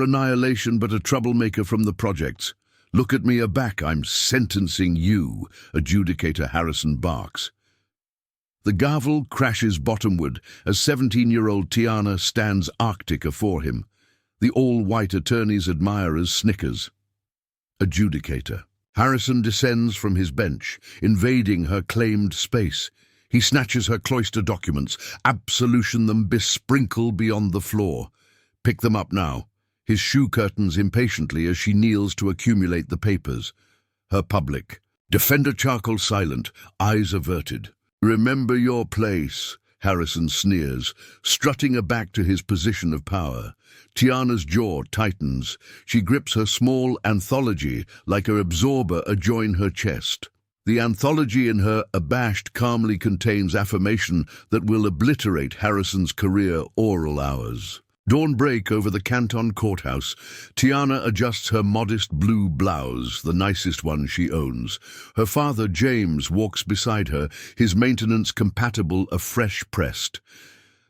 for annihilation but a troublemaker from the projects. Look at me aback, I'm sentencing you, adjudicator Harrison barks. The gavel crashes bottomward as 17-year-old Tiana stands arctic afore him. The all-white attorney's admirers snickers. Adjudicator. Harrison descends from his bench, invading her claimed space. He snatches her cloister documents, absolution them besprinkle beyond the floor. Pick them up now. His shoe curtains impatiently as she kneels to accumulate the papers. Her public. Defender charcoal silent, eyes averted. Remember your place, Harrison sneers, strutting aback to his position of power. Tiana's jaw tightens. She grips her small anthology like an absorber adjoin her chest. The anthology in her abashed calmly contains affirmation that will obliterate Harrison's career oral hours. Dawnbreak over the Canton courthouse. Tiana adjusts her modest blue blouse, the nicest one she owns. Her father, James, walks beside her, his maintenance compatible afresh pressed.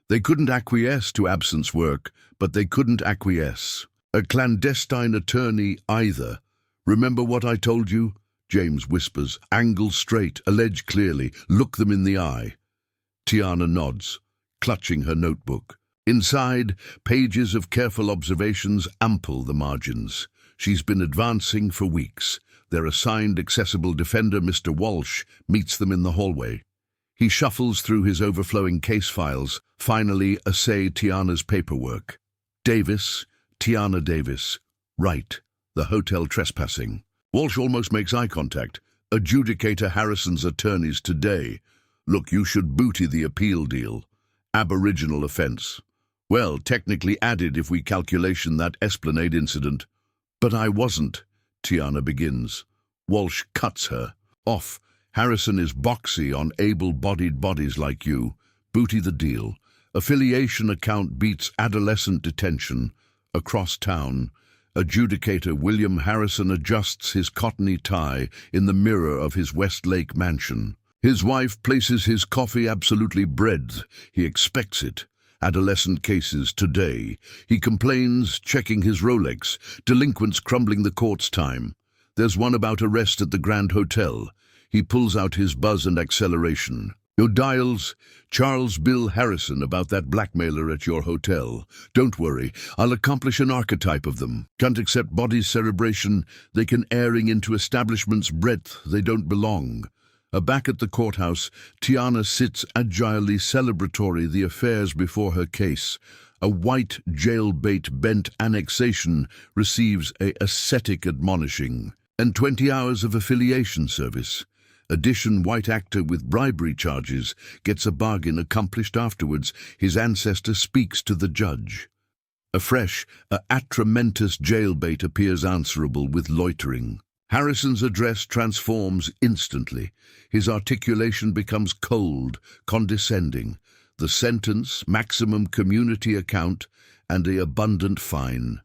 They couldn't acquiesce to absence work, but they couldn't acquiesce. A clandestine attorney either. Remember what I told you? James whispers. Angle straight, allege clearly, look them in the eye. Tiana nods, clutching her notebook. Inside, pages of careful observations ample the margins. She's been advancing for weeks. Their assigned accessible defender, Mr. Walsh, meets them in the hallway. He shuffles through his overflowing case files, finally essay Tiana's paperwork. Davis, Tiana Davis. Right, the hotel trespassing. Walsh almost makes eye contact. Adjudicator Harrison's attorneys today. Look, you should booty the appeal deal. Aboriginal offense. Well, technically added if we calculation that Esplanade incident. But I wasn't, Tiana begins. Walsh cuts her. Off. Harrison is boxy on able-bodied bodies like you. Booty the deal. Affiliation account beats adolescent detention. Across town. Adjudicator William Harrison adjusts his cottony tie in the mirror of his Westlake mansion. His wife places his coffee absolutely bred. He expects it. Adolescent cases today. He complains, checking his Rolex. Delinquents crumbling the court's time. There's one about arrest at the Grand Hotel. He pulls out his buzz and acceleration. Your dials, Charles Bill Harrison about that blackmailer at your hotel. Don't worry, I'll accomplish an archetype of them. Can't accept bodies cerebration. They can airing into establishment's breadth. They don't belong. Back at the courthouse, Tiana sits agilely celebratory the affairs before her case. A white jailbait bent annexation receives a ascetic admonishing. And 20 hours of affiliation service. Addition white actor with bribery charges gets a bargain accomplished afterwards. His ancestor speaks to the judge. Afresh, a atramentous jailbait appears answerable with loitering. Harrison's address transforms instantly. His articulation becomes cold, condescending. The sentence, maximum community account, and an abundant fine.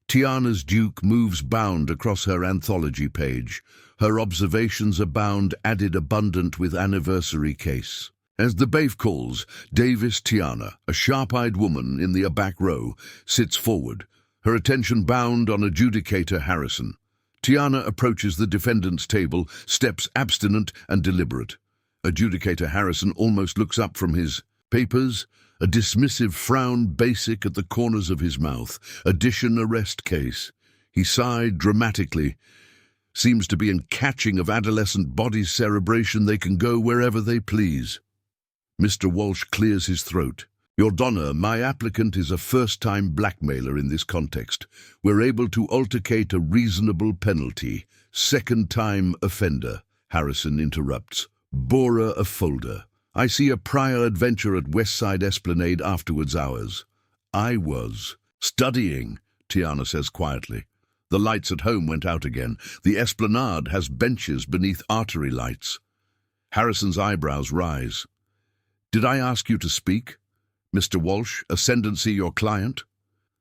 Tiana's Duke moves bound across her anthology page. Her observations abound, added abundant with anniversary case. As the bailiff calls, Davis Tiana, a sharp-eyed woman in the back row, sits forward, her attention bound on adjudicator Harrison. Tiana approaches the defendant's table, steps abstinent and deliberate. Adjudicator Harrison almost looks up from his papers, a dismissive frown basic at the corners of his mouth. Addition arrest case. He sighed dramatically. Seems to be in catching of adolescent bodies cerebration. They can go wherever they please. Mr. Walsh clears his throat. Your Honor, my applicant is a first-time blackmailer in this context. We're able to altercate a reasonable penalty. Second-time offender, Harrison interrupts. Borer a folder. I see a prior adventure at Westside Esplanade afterwards hours. I was studying, Tiana says quietly. The lights at home went out again. The Esplanade has benches beneath artery lights. Harrison's eyebrows rise. Did I ask you to speak? Mr. Walsh, ascendancy your client?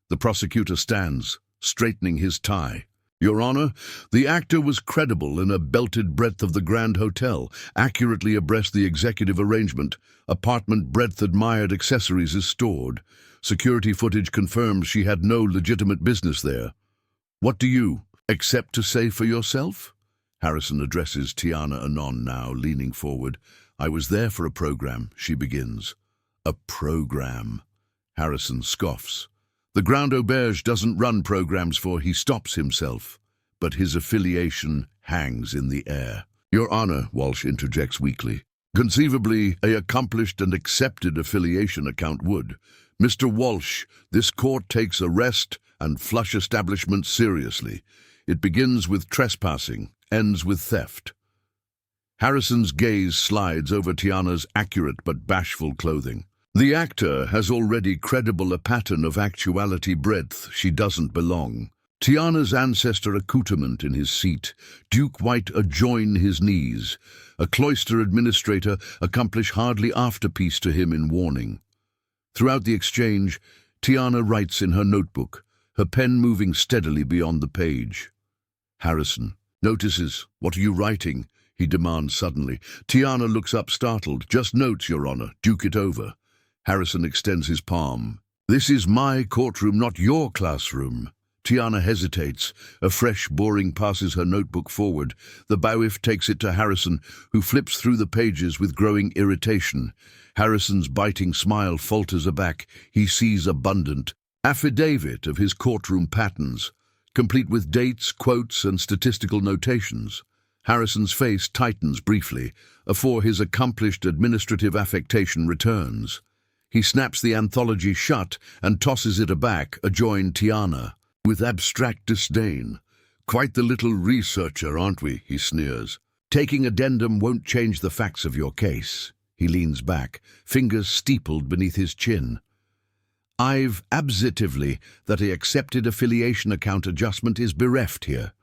The prosecutor stands, straightening his tie. Your Honor, the actor was credible in a belted breadth of the Grand Hotel, accurately abreast the executive arrangement. Apartment breadth admired accessories is stored. Security footage confirms she had no legitimate business there. What do you accept to say for yourself? Harrison addresses Tiana anon now, leaning forward. I was there for a program, she begins. A program. Harrison scoffs. The Grand Auberge doesn't run programs for he stops himself, but his affiliation hangs in the air. Your Honor, Walsh interjects weakly. Conceivably, a accomplished and accepted affiliation account would. Mr. Walsh, this court takes arrest and flush establishment seriously. It begins with trespassing, ends with theft. Harrison's gaze slides over Tiana's accurate but bashful clothing. The actor has already credible a pattern of actuality breadth she doesn't belong. Tiana's ancestor accoutrement in his seat, Duke White adjoin his knees. A cloister administrator accomplish hardly afterpiece to him in warning. Throughout the exchange, Tiana writes in her notebook, her pen moving steadily beyond the page. Harrison notices. What are you writing? He demands suddenly. Tiana looks up startled. Just notes, Your Honor. Duke it over. Harrison extends his palm. This is my courtroom, not your classroom. Tiana hesitates. A fresh boring passes her notebook forward. The bailiff takes it to Harrison, who flips through the pages with growing irritation. Harrison's biting smile falters aback. He sees abundant affidavit of his courtroom patterns, complete with dates, quotes, and statistical notations. Harrison's face tightens briefly, afore his accomplished administrative affectation returns. He snaps the anthology shut and tosses it aback, adjoin Tiana, with abstract disdain. Quite the little researcher, aren't we? He sneers. Taking addendum won't change the facts of your case. He leans back, fingers steepled beneath his chin. I've absitively that a accepted affiliation account adjustment is bereft here.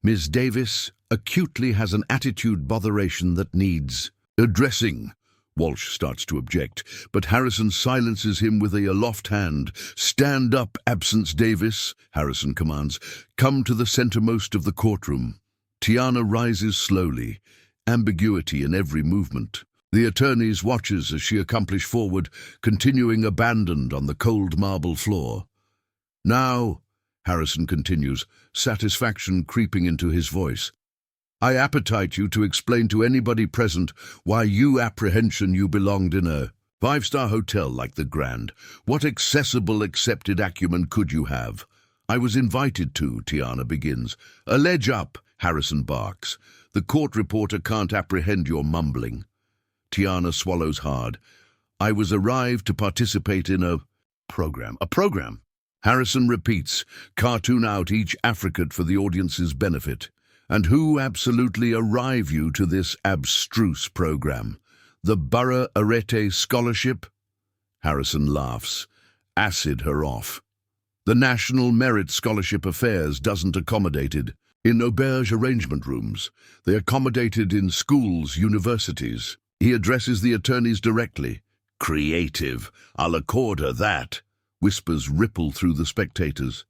Ms. Davis acutely has an attitude botheration that needs addressing. Walsh starts to object, but Harrison silences him with a aloft hand. Stand up, Absence Davis, Harrison commands. Come to the centermost of the courtroom. Tiana rises slowly, ambiguity in every movement. The attorneys watches as she accomplishes forward, continuing abandoned on the cold marble floor. Now, Harrison continues, satisfaction creeping into his voice, I appetite you to explain to anybody present why you apprehension you belonged in a five-star hotel like the Grand. What accessible accepted acumen could you have? I was invited to, Tiana begins. Allege up, Harrison barks. The court reporter can't apprehend your mumbling. Tiana swallows hard. I was arrived to participate in a program. A program? Harrison repeats, cartoon out each affricate for the audience's benefit. And who absolutely arrive you to this abstruse program? The Borough Arete Scholarship? Harrison laughs. Acid her off. The National Merit Scholarship Affairs doesn't accommodated in auberge arrangement rooms. They accommodated in schools, universities. He addresses the attorneys directly. Creative. I'll accord her that. Whispers ripple through the spectators.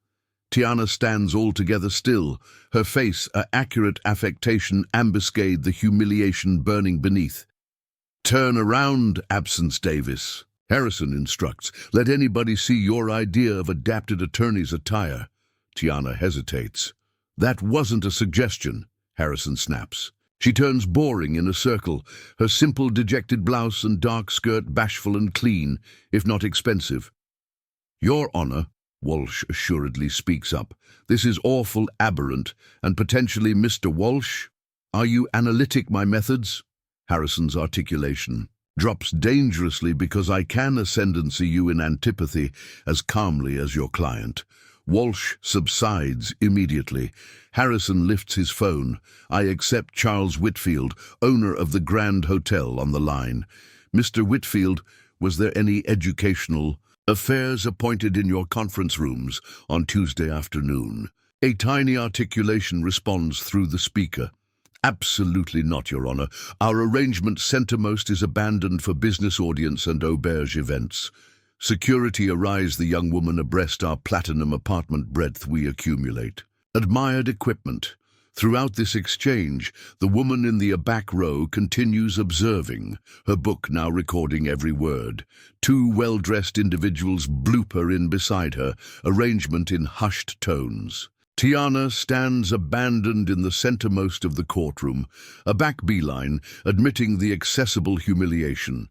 Tiana stands altogether still, her face a accurate affectation ambuscade the humiliation burning beneath. Turn around, Absence Davis. Harrison instructs, let anybody see your idea of adapted attorney's attire. Tiana hesitates. That wasn't a suggestion, Harrison snaps. She turns boring in a circle, her simple dejected blouse and dark skirt bashful and clean, if not expensive. Your Honor, Walsh assuredly speaks up. This is awful aberrant, and potentially Mr. Walsh. Are you analytic, my methods? Harrison's articulation drops dangerously because I can ascendancy you in antipathy as calmly as your client. Walsh subsides immediately. Harrison lifts his phone. I accept Charles Whitfield, owner of the Grand Hotel, on the line. Mr. Whitfield, was there any educational affairs appointed in your conference rooms on Tuesday afternoon? A tiny articulation responds through the speaker. Absolutely not, Your Honor. Our arrangement centermost is abandoned for business audience and auberge events. Security arise the young woman abreast our platinum apartment breadth we accumulate. Admired equipment. Throughout this exchange, the woman in the back row continues observing, her book now recording every word. Two well-dressed individuals bloop her in beside her, arrangement in hushed tones. Tiana stands abandoned in the centermost of the courtroom, a back beeline admitting the accessible humiliation.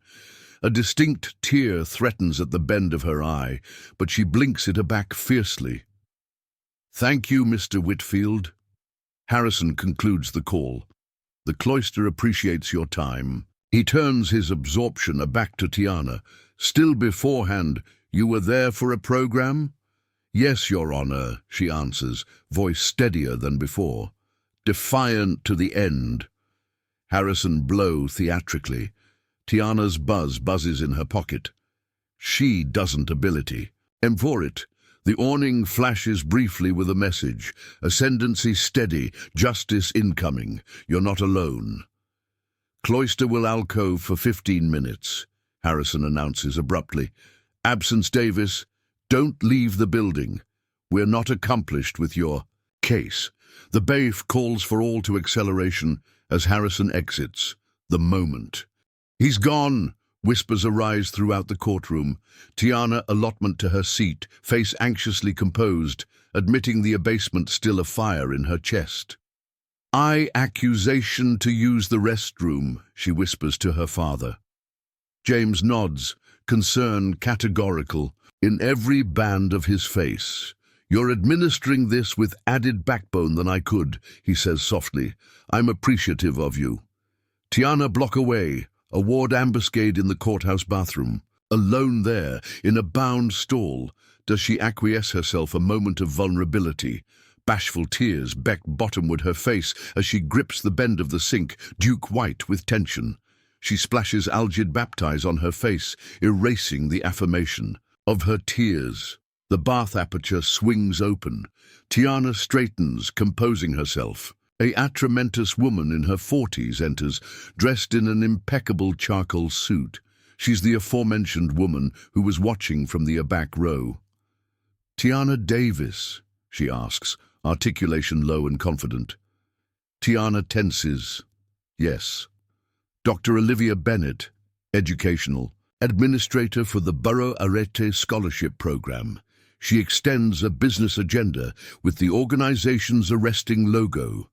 A distinct tear threatens at the bend of her eye, but she blinks it aback fiercely. "Thank you, Mr. Whitfield." Harrison concludes the call. "The cloister appreciates your time." He turns his absorption aback to Tiana. "Still beforehand, you were there for a program?" "Yes, Your Honor," she answers, voice steadier than before. "Defiant to the end." Harrison blow theatrically. Tiana's buzzes in her pocket. She doesn't ability. And for it, the awning flashes briefly with a message. Ascendancy steady, justice incoming. You're not alone. "Cloister will alcove for 15 minutes, Harrison announces abruptly. "Absence Davis, don't leave the building. We're not accomplished with your case." The bafe calls for all to acceleration as Harrison exits. The moment. "He's gone!" Whispers arise throughout the courtroom. Tiana, allotment to her seat, face anxiously composed, admitting the abasement still afire in her chest. "I accusation to use the restroom," she whispers to her father. James nods, concern categorical, in every band of his face. "You're administering this with added backbone than I could," he says softly. "I'm appreciative of you." Tiana block away, a ward ambuscade in the courthouse bathroom. Alone there, in a bound stall, does she acquiesce herself a moment of vulnerability. Bashful tears beck bottomward her face as she grips the bend of the sink, duke white with tension. She splashes algid baptize on her face, erasing the affirmation of her tears. The bath aperture swings open. Tiana straightens, composing herself. A atramentous woman in her 40s enters, dressed in an impeccable charcoal suit. She's the aforementioned woman who was watching from the back row. "Tiana Davis?" she asks, articulation low and confident. Tiana tenses. "Yes." "Dr. Olivia Bennett, educational, administrator for the Borough Arete Scholarship Program." She extends a business agenda with the organization's arresting logo.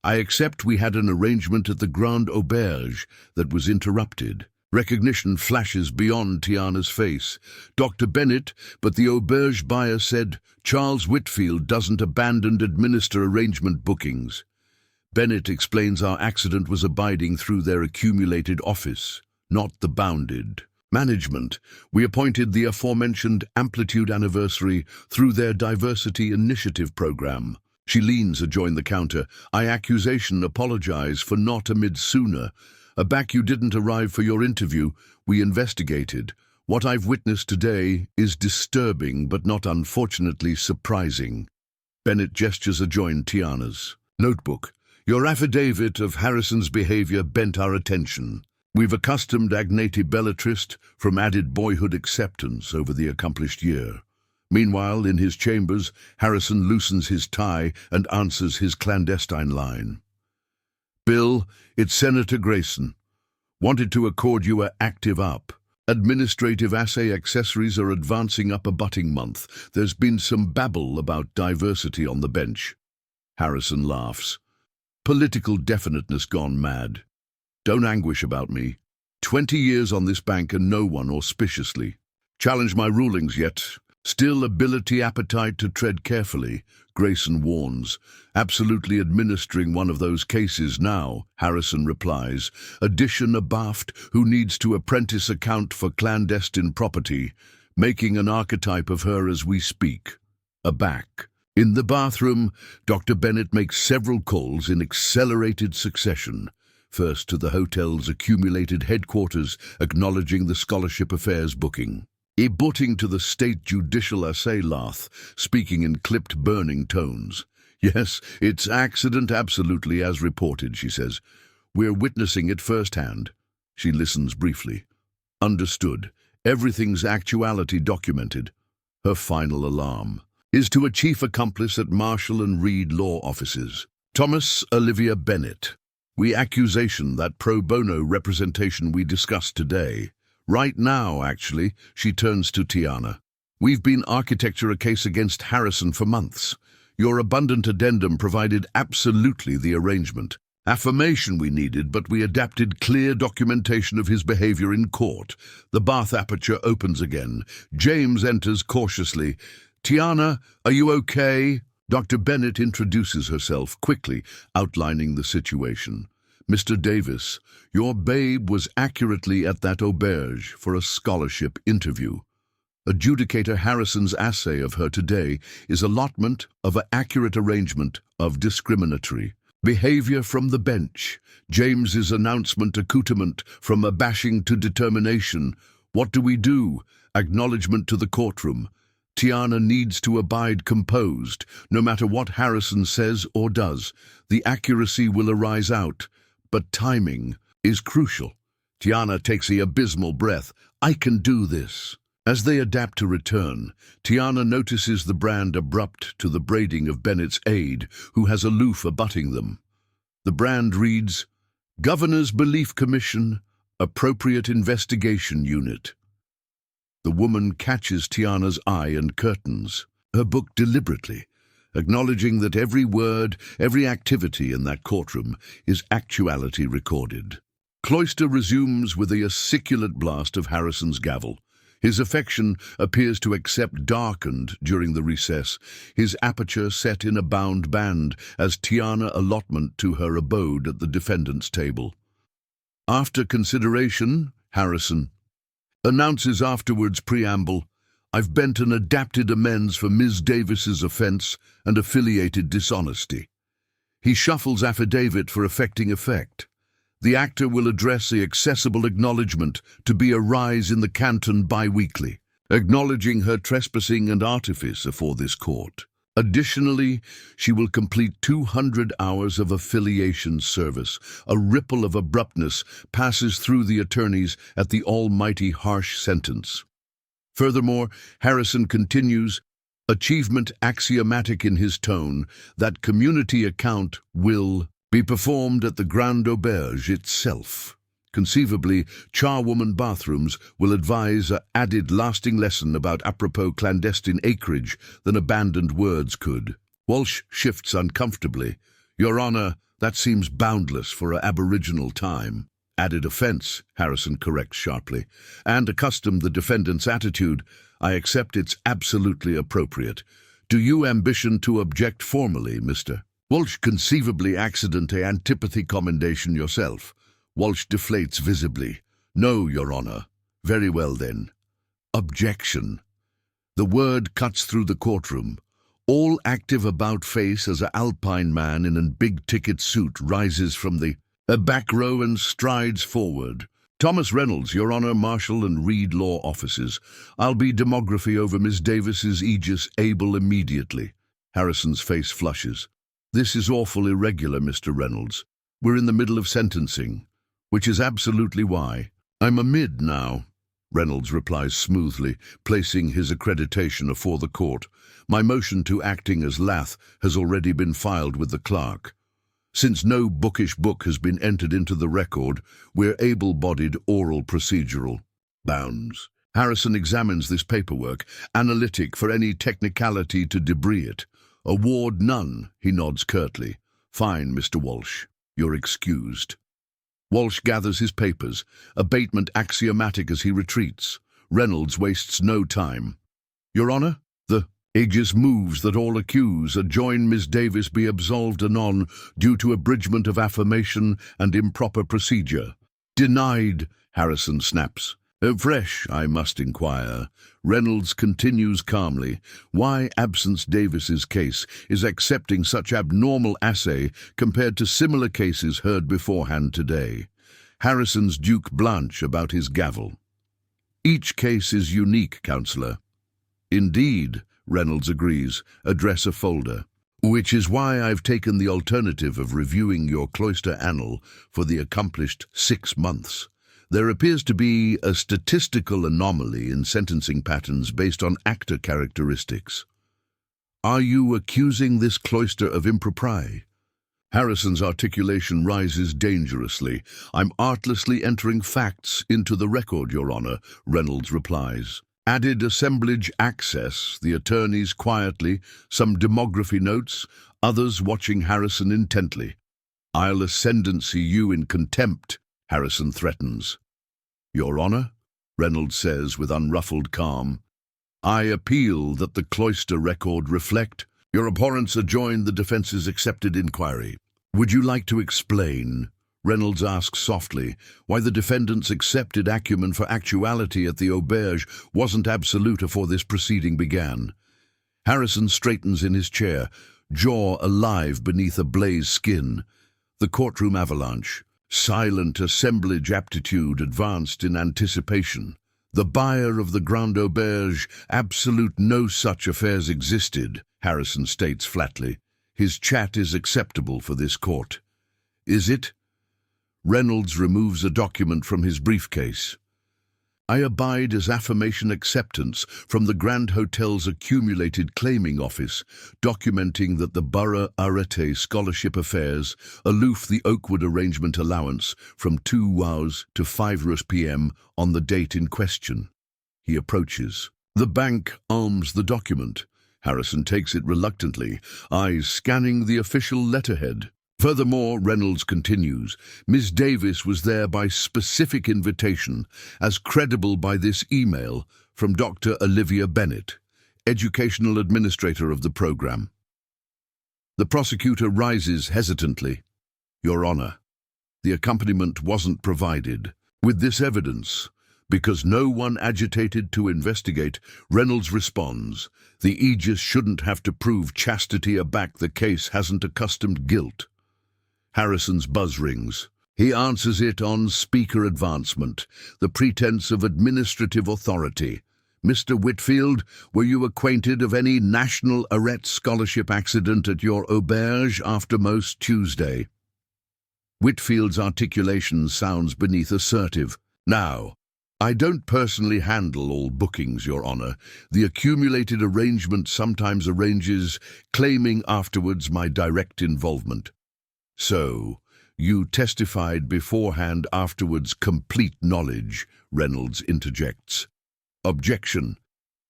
"I accept we had an arrangement at the Grand Auberge that was interrupted." Recognition flashes beyond Tiana's face. "Dr. Bennett, but the auberge buyer said Charles Whitfield doesn't administer arrangement bookings." Bennett explains our accident was abiding through their accumulated office, not the bounded. Management, we appointed the aforementioned Amplitude Anniversary through their Diversity Initiative program. She leans adjoin the counter. "I accusation apologize for not amid sooner. Aback you didn't arrive for your interview. We investigated. What I've witnessed today is disturbing but not unfortunately surprising." Bennett gestures adjoin Tiana's. "Notebook. Your affidavit of Harrison's behavior bent our attention. We've accustomed Agnati Bellatrist from added boyhood acceptance over the accomplished year." Meanwhile, in his chambers, Harrison loosens his tie and answers his clandestine line. "Bill, it's Senator Grayson. Wanted to accord you a active up. Administrative assay accessories are advancing up a butting month. There's been some babble about diversity on the bench." Harrison laughs. "Political definiteness gone mad. Don't anguish about me. 20 years on this bank and no one auspiciously challenged my rulings yet. Still ability appetite to tread carefully," Grayson warns. "Absolutely administering one of those cases now," Harrison replies. "Addition abaft who needs to apprentice account for clandestine property, making an archetype of her as we speak." Aback. In the bathroom, Dr. Bennett makes several calls in accelerated succession. First to the hotel's accumulated headquarters, acknowledging the scholarship affairs booking. Booting to the state judicial assay lath, speaking in clipped burning tones. "Yes, it's accident absolutely as reported," she says. "We're witnessing it firsthand." She listens briefly. "Understood. Everything's actuality documented." Her final alarm. is to a chief accomplice at Marshall and Reed law offices, Thomas Olivia Bennett. We accusation that pro bono representation we discussed today. Right now, actually, she turns to Tiana. We've been architecture a case against Harrison for months. Your abundant addendum provided absolutely the arrangement. Affirmation we needed, but we adapted clear documentation of his behavior in court. The bath aperture opens again. James enters cautiously. Tiana, are you okay? Dr. Bennett introduces herself quickly, outlining the situation. Mr. Davis, your babe was accurately at that auberge for a scholarship interview. Adjudicator Harrison's assay of her today is allotment of an accurate arrangement of discriminatory behavior from the bench. James's announcement accoutrement from a bashing to determination. What do we do? Acknowledgement to the courtroom. Tiana needs to abide composed, no matter what Harrison says or does. The accuracy will arise out, but timing is crucial. Tiana takes the abysmal breath. I can do this. As they adapt to return, Tiana notices the brand abrupt to the braiding of Bennett's aide, who has aloof abutting them. The brand reads, Governor's Belief Commission, Appropriate Investigation Unit. The woman catches Tiana's eye and curtains her book deliberately, acknowledging that every word, every activity in that courtroom is actuality recorded. Cloister resumes with a articulate blast of Harrison's gavel. His affection appears to accept darkened during the recess, his aperture set in a bound band as Tiana allotment to her abode at the defendant's table. After consideration, Harrison announces afterwards preamble, I've bent an adapted amends for Ms. Davis's offence and affiliated dishonesty. He shuffles affidavit for effecting effect. The actor will address the accessible acknowledgement to be a rise in the canton bi-weekly, acknowledging her trespassing and artifice afore this court. Additionally, she will complete 200 hours of affiliation service. A ripple of abruptness passes through the attorneys at the almighty harsh sentence. Furthermore, Harrison continues, achievement axiomatic in his tone, that community account will be performed at the Grand Auberge itself. Conceivably, charwoman bathrooms will advise a added lasting lesson about apropos clandestine acreage than abandoned words could. Walsh shifts uncomfortably. Your Honor, that seems boundless for a aboriginal time. Added offence, Harrison corrects sharply. And accustomed the defendant's attitude, I accept it's absolutely appropriate. Do you ambition to object formally, Mr. Walsh? Conceivably accident a antipathy commendation yourself. Walsh deflates visibly. No, Your Honor. Very well then. Objection. The word cuts through the courtroom. All active about face as a alpine man in a big-ticket suit rises from the back row and strides forward. Thomas Reynolds, Your Honor, Marshall and Reed law offices. I'll be demography over Miss Davis's aegis able immediately. Harrison's face flushes. This is awful irregular, Mr. Reynolds. We're in the middle of sentencing, which is absolutely why. I'm amid now, Reynolds replies smoothly, placing his accreditation afore the court. My motion to acting as lath has already been filed with the clerk. Since no bookish book has been entered into the record, we're able-bodied oral procedural bounds. Harrison examines this paperwork, analytic for any technicality to debris it. Award none, he nods curtly. Fine, Mr. Walsh. You're excused. Walsh gathers his papers, abatement axiomatic as he retreats. Reynolds wastes no time. Your Honor, the aegis moves that all accuse adjoin Miss Davis be absolved anon due to abridgment of affirmation and improper procedure. Denied, Harrison snaps. Fresh, I must inquire. Reynolds continues calmly. Why absence Davis's case is accepting such abnormal assay compared to similar cases heard beforehand today. Harrison's Duke Blanche about his gavel. Each case is unique, Counselor. Indeed, Reynolds agrees. Address a folder. Which is why I've taken the alternative of reviewing your cloister annal for the accomplished 6 months. There appears to be a statistical anomaly in sentencing patterns based on actor characteristics. Are you accusing this cloister of impropriety? Harrison's articulation rises dangerously. I'm artlessly entering facts into the record, Your Honor, Reynolds replies. Added assemblage access, the attorneys quietly, some demography notes, others watching Harrison intently. I'll ascendancy you in contempt, Harrison threatens. Your Honor, Reynolds says with unruffled calm, I appeal that the cloister record reflect. Your abhorrence adjoined the defense's accepted inquiry. Would you like to explain, Reynolds asks softly, why the defendant's accepted acumen for actuality at the auberge wasn't absolute afore this proceeding began? Harrison straightens in his chair, jaw alive beneath a blazed skin. The courtroom avalanche, silent assemblage aptitude advanced in anticipation. The buyer of the Grand Auberge, absolute no such affairs existed, Harrison states flatly. His chat is acceptable for this court. Is it? Reynolds removes a document from his briefcase. I abide as affirmation acceptance from the Grand Hotel's accumulated claiming office, documenting that the Borough Arete Scholarship Affairs aloof the Oakwood arrangement allowance from 2 wows to 5 p.m. on the date in question. He approaches. The bank arms the document. Harrison takes it reluctantly, eyes scanning the official letterhead. Furthermore, Reynolds continues, Ms. Davis was there by specific invitation, as credible by this email from Dr. Olivia Bennett, educational administrator of the program. The prosecutor rises hesitantly. Your Honor, the accompaniment wasn't provided. With this evidence, because no one agitated to investigate, Reynolds responds, the aegis shouldn't have to prove chastity aback, the case hasn't accustomed guilt. Harrison's buzz rings. He answers it on speaker advancement, the pretense of administrative authority. Mr. Whitfield, were you acquainted of any National Arete Scholarship accident at your auberge after most Tuesday? Whitfield's articulation sounds beneath assertive. Now, I don't personally handle all bookings, Your Honor. The accumulated arrangement sometimes arranges, claiming afterwards my direct involvement. So, you testified beforehand, afterwards complete knowledge, Reynolds interjects. Objection.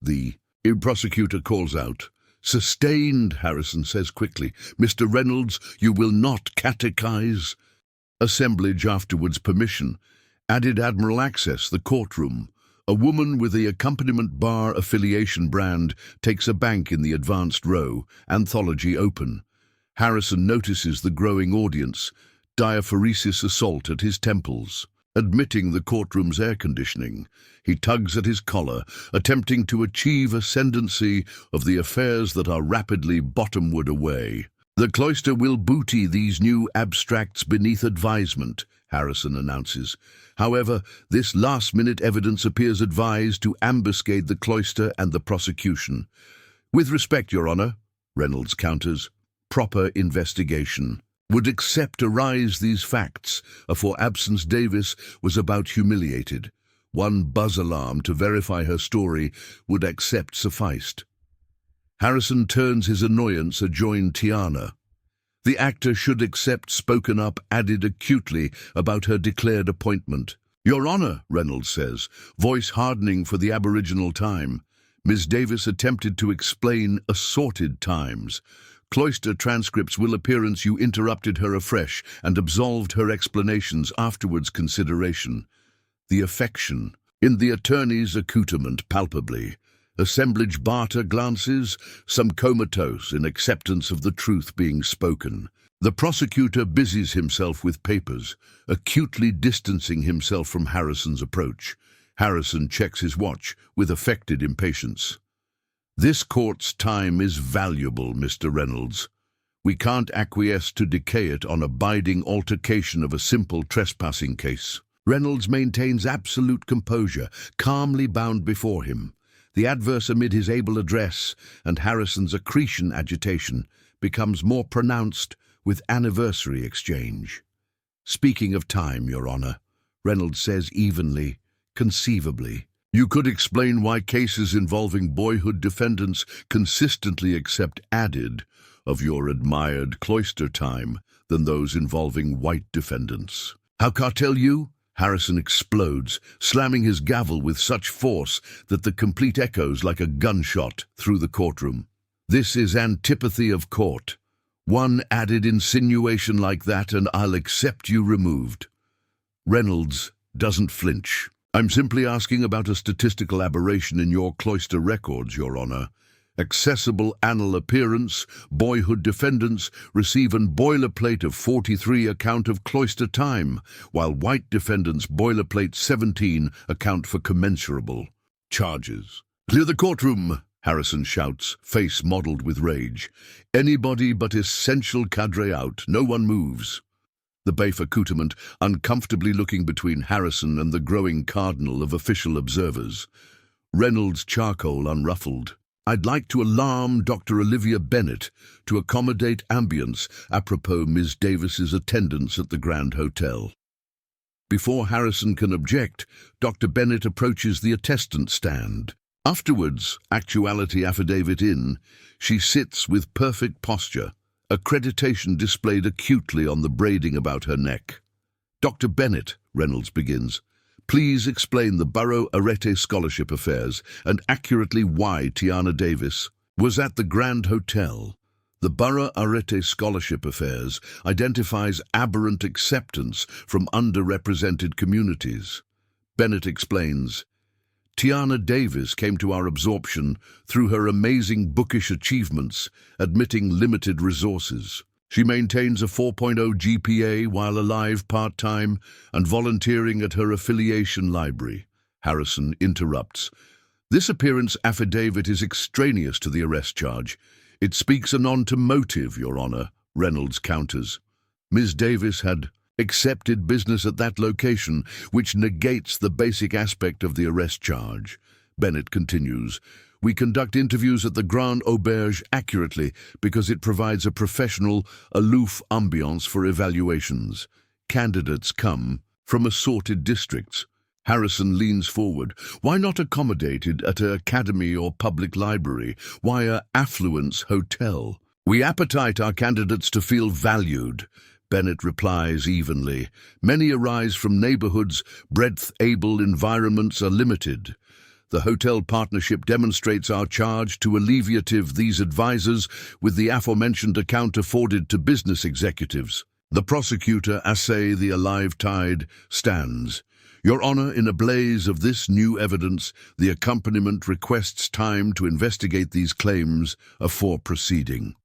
The prosecutor calls out. Sustained, Harrison says quickly. Mr. Reynolds, you will not catechize. Assemblage afterwards permission. Added admiral access, the courtroom. A woman with the accompaniment bar affiliation brand takes a bank in the advanced row, anthology open. Harrison notices the growing audience, diaphoresis assault at his temples. Admitting the courtroom's air conditioning, he tugs at his collar, attempting to achieve ascendancy of the affairs that are rapidly bottomward away. The cloister will booty these new abstracts beneath advisement, Harrison announces. However, this last-minute evidence appears advised to ambuscade the cloister and the prosecution. With respect, Your Honor, Reynolds counters, proper investigation would accept arise these facts, afore absence Davis was about humiliated. One buzz alarm to verify her story would accept sufficed. Harrison turns his annoyance adjoined Tiana. The actor should accept spoken up added acutely about her declared appointment. Your Honor, Reynolds says, voice hardening for the aboriginal time. Ms. Davis attempted to explain assorted times. Cloister transcripts will appearance you interrupted her afresh and absolved her explanations afterwards consideration. The affection in the attorney's accoutrement palpably. Assemblage barter glances, some comatose in acceptance of the truth being spoken. The prosecutor busies himself with papers, acutely distancing himself from Harrison's approach. Harrison checks his watch with affected impatience. This court's time is valuable, Mr. Reynolds. We can't acquiesce to decay it on a biding altercation of a simple trespassing case. Reynolds maintains absolute composure, calmly bound before him. The adverse amid his able address and Harrison's accretion agitation becomes more pronounced with anniversary exchange. Speaking of time, Your Honor, Reynolds says evenly, conceivably. You could explain why cases involving boyhood defendants consistently accept added of your admired cloister time than those involving white defendants. How cartel you? Harrison explodes, slamming his gavel with such force that the complete echoes like a gunshot through the courtroom. This is antipathy of court. One added insinuation like that and I'll accept you removed. Reynolds doesn't flinch. I'm simply asking about a statistical aberration in your cloister records, Your Honor. Accessible anal appearance, boyhood defendants receive an boilerplate of 43 account of cloister time, while white defendants boilerplate 17 account for commensurable charges. Clear the courtroom, Harrison shouts, face mottled with rage. Anybody but essential cadre out, no one moves. The bafe accoutrement uncomfortably looking between Harrison and the growing cardinal of official observers. Reynolds' charcoal unruffled. I'd like to alarm Dr. Olivia Bennett to accommodate ambience apropos Ms. Davis's attendance at the Grand Hotel. Before Harrison can object, Dr. Bennett approaches the attestant stand. Afterwards, actuality affidavit in, she sits with perfect posture, accreditation displayed acutely on the braiding about her neck. Dr. Bennett, Reynolds begins, please explain the Borough Arete Scholarship affairs and accurately why Tiana Davis was at the Grand Hotel. The Borough Arete Scholarship affairs identifies aberrant acceptance from underrepresented communities. Bennett explains, Tiana Davis came to our absorption through her amazing bookish achievements, admitting limited resources. She maintains a 4.0 GPA while alive part-time and volunteering at her affiliation library. Harrison interrupts. This appearance affidavit is extraneous to the arrest charge. It speaks anon to motive, Your Honor, Reynolds counters. Ms. Davis had accepted business at that location, which negates the basic aspect of the arrest charge. Bennett continues, we conduct interviews at the Grand Auberge accurately because it provides a professional, aloof ambiance for evaluations. Candidates come from assorted districts. Harrison leans forward. Why not accommodated at an academy or public library? Why a affluence hotel? We appetite our candidates to feel valued. Bennett replies evenly. Many arise from neighborhoods, breadth-able environments are limited. The hotel partnership demonstrates our charge to alleviative these advisors with the aforementioned account afforded to business executives. The prosecutor, assay the alive tide, stands. Your Honor, in a blaze of this new evidence, the accompaniment requests time to investigate these claims afore proceeding.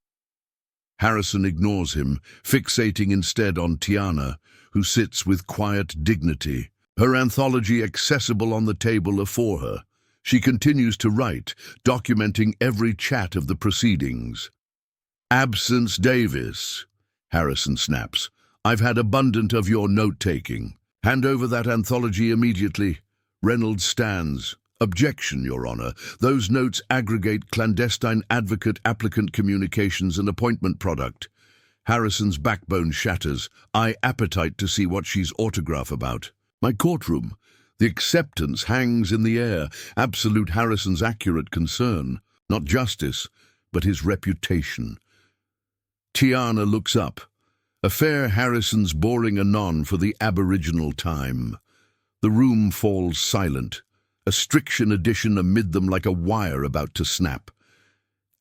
Harrison ignores him, fixating instead on Tiana, who sits with quiet dignity, her anthology accessible on the table afore her. She continues to write, documenting every chat of the proceedings. Absence Davis, Harrison snaps. I've had abundant of your note-taking. Hand over that anthology immediately. Reynolds stands. Objection, Your Honor. Those notes aggregate clandestine advocate-applicant communications and appointment product. Harrison's backbone shatters. I appetite to see what she's autograph about. My courtroom. The acceptance hangs in the air. Absolute Harrison's accurate concern. Not justice, but his reputation. Tiana looks up. Affair Harrison's boring anon for the aboriginal time. The room falls silent. A striction addition amid them like a wire about to snap.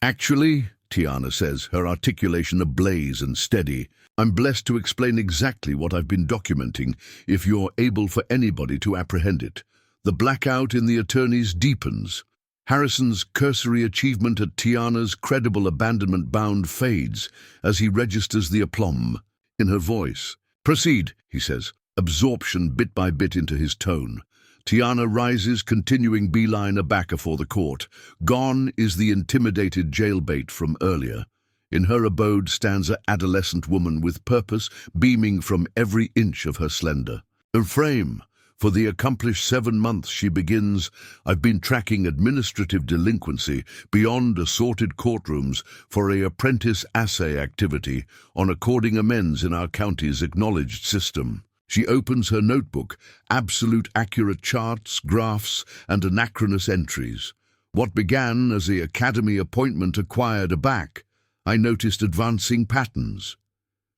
Actually, Tiana says, her articulation ablaze and steady, I'm blessed to explain exactly what I've been documenting, if you're able for anybody to apprehend it. The blackout in the attorneys deepens. Harrison's cursory achievement at Tiana's credible abandonment bound fades as he registers the aplomb in her voice. Proceed, he says, absorption bit by bit into his tone. Tiana rises, continuing beeline aback afore the court. Gone is the intimidated jailbait from earlier. In her abode stands an adolescent woman with purpose beaming from every inch of her slender. Her frame, for the accomplished 7 months she begins, I've been tracking administrative delinquency beyond assorted courtrooms for a apprentice assay activity on according amends in our county's acknowledged system. She opens her notebook, absolute accurate charts, graphs, and anachronous entries. What began as the academy appointment acquired aback. I noticed advancing patterns.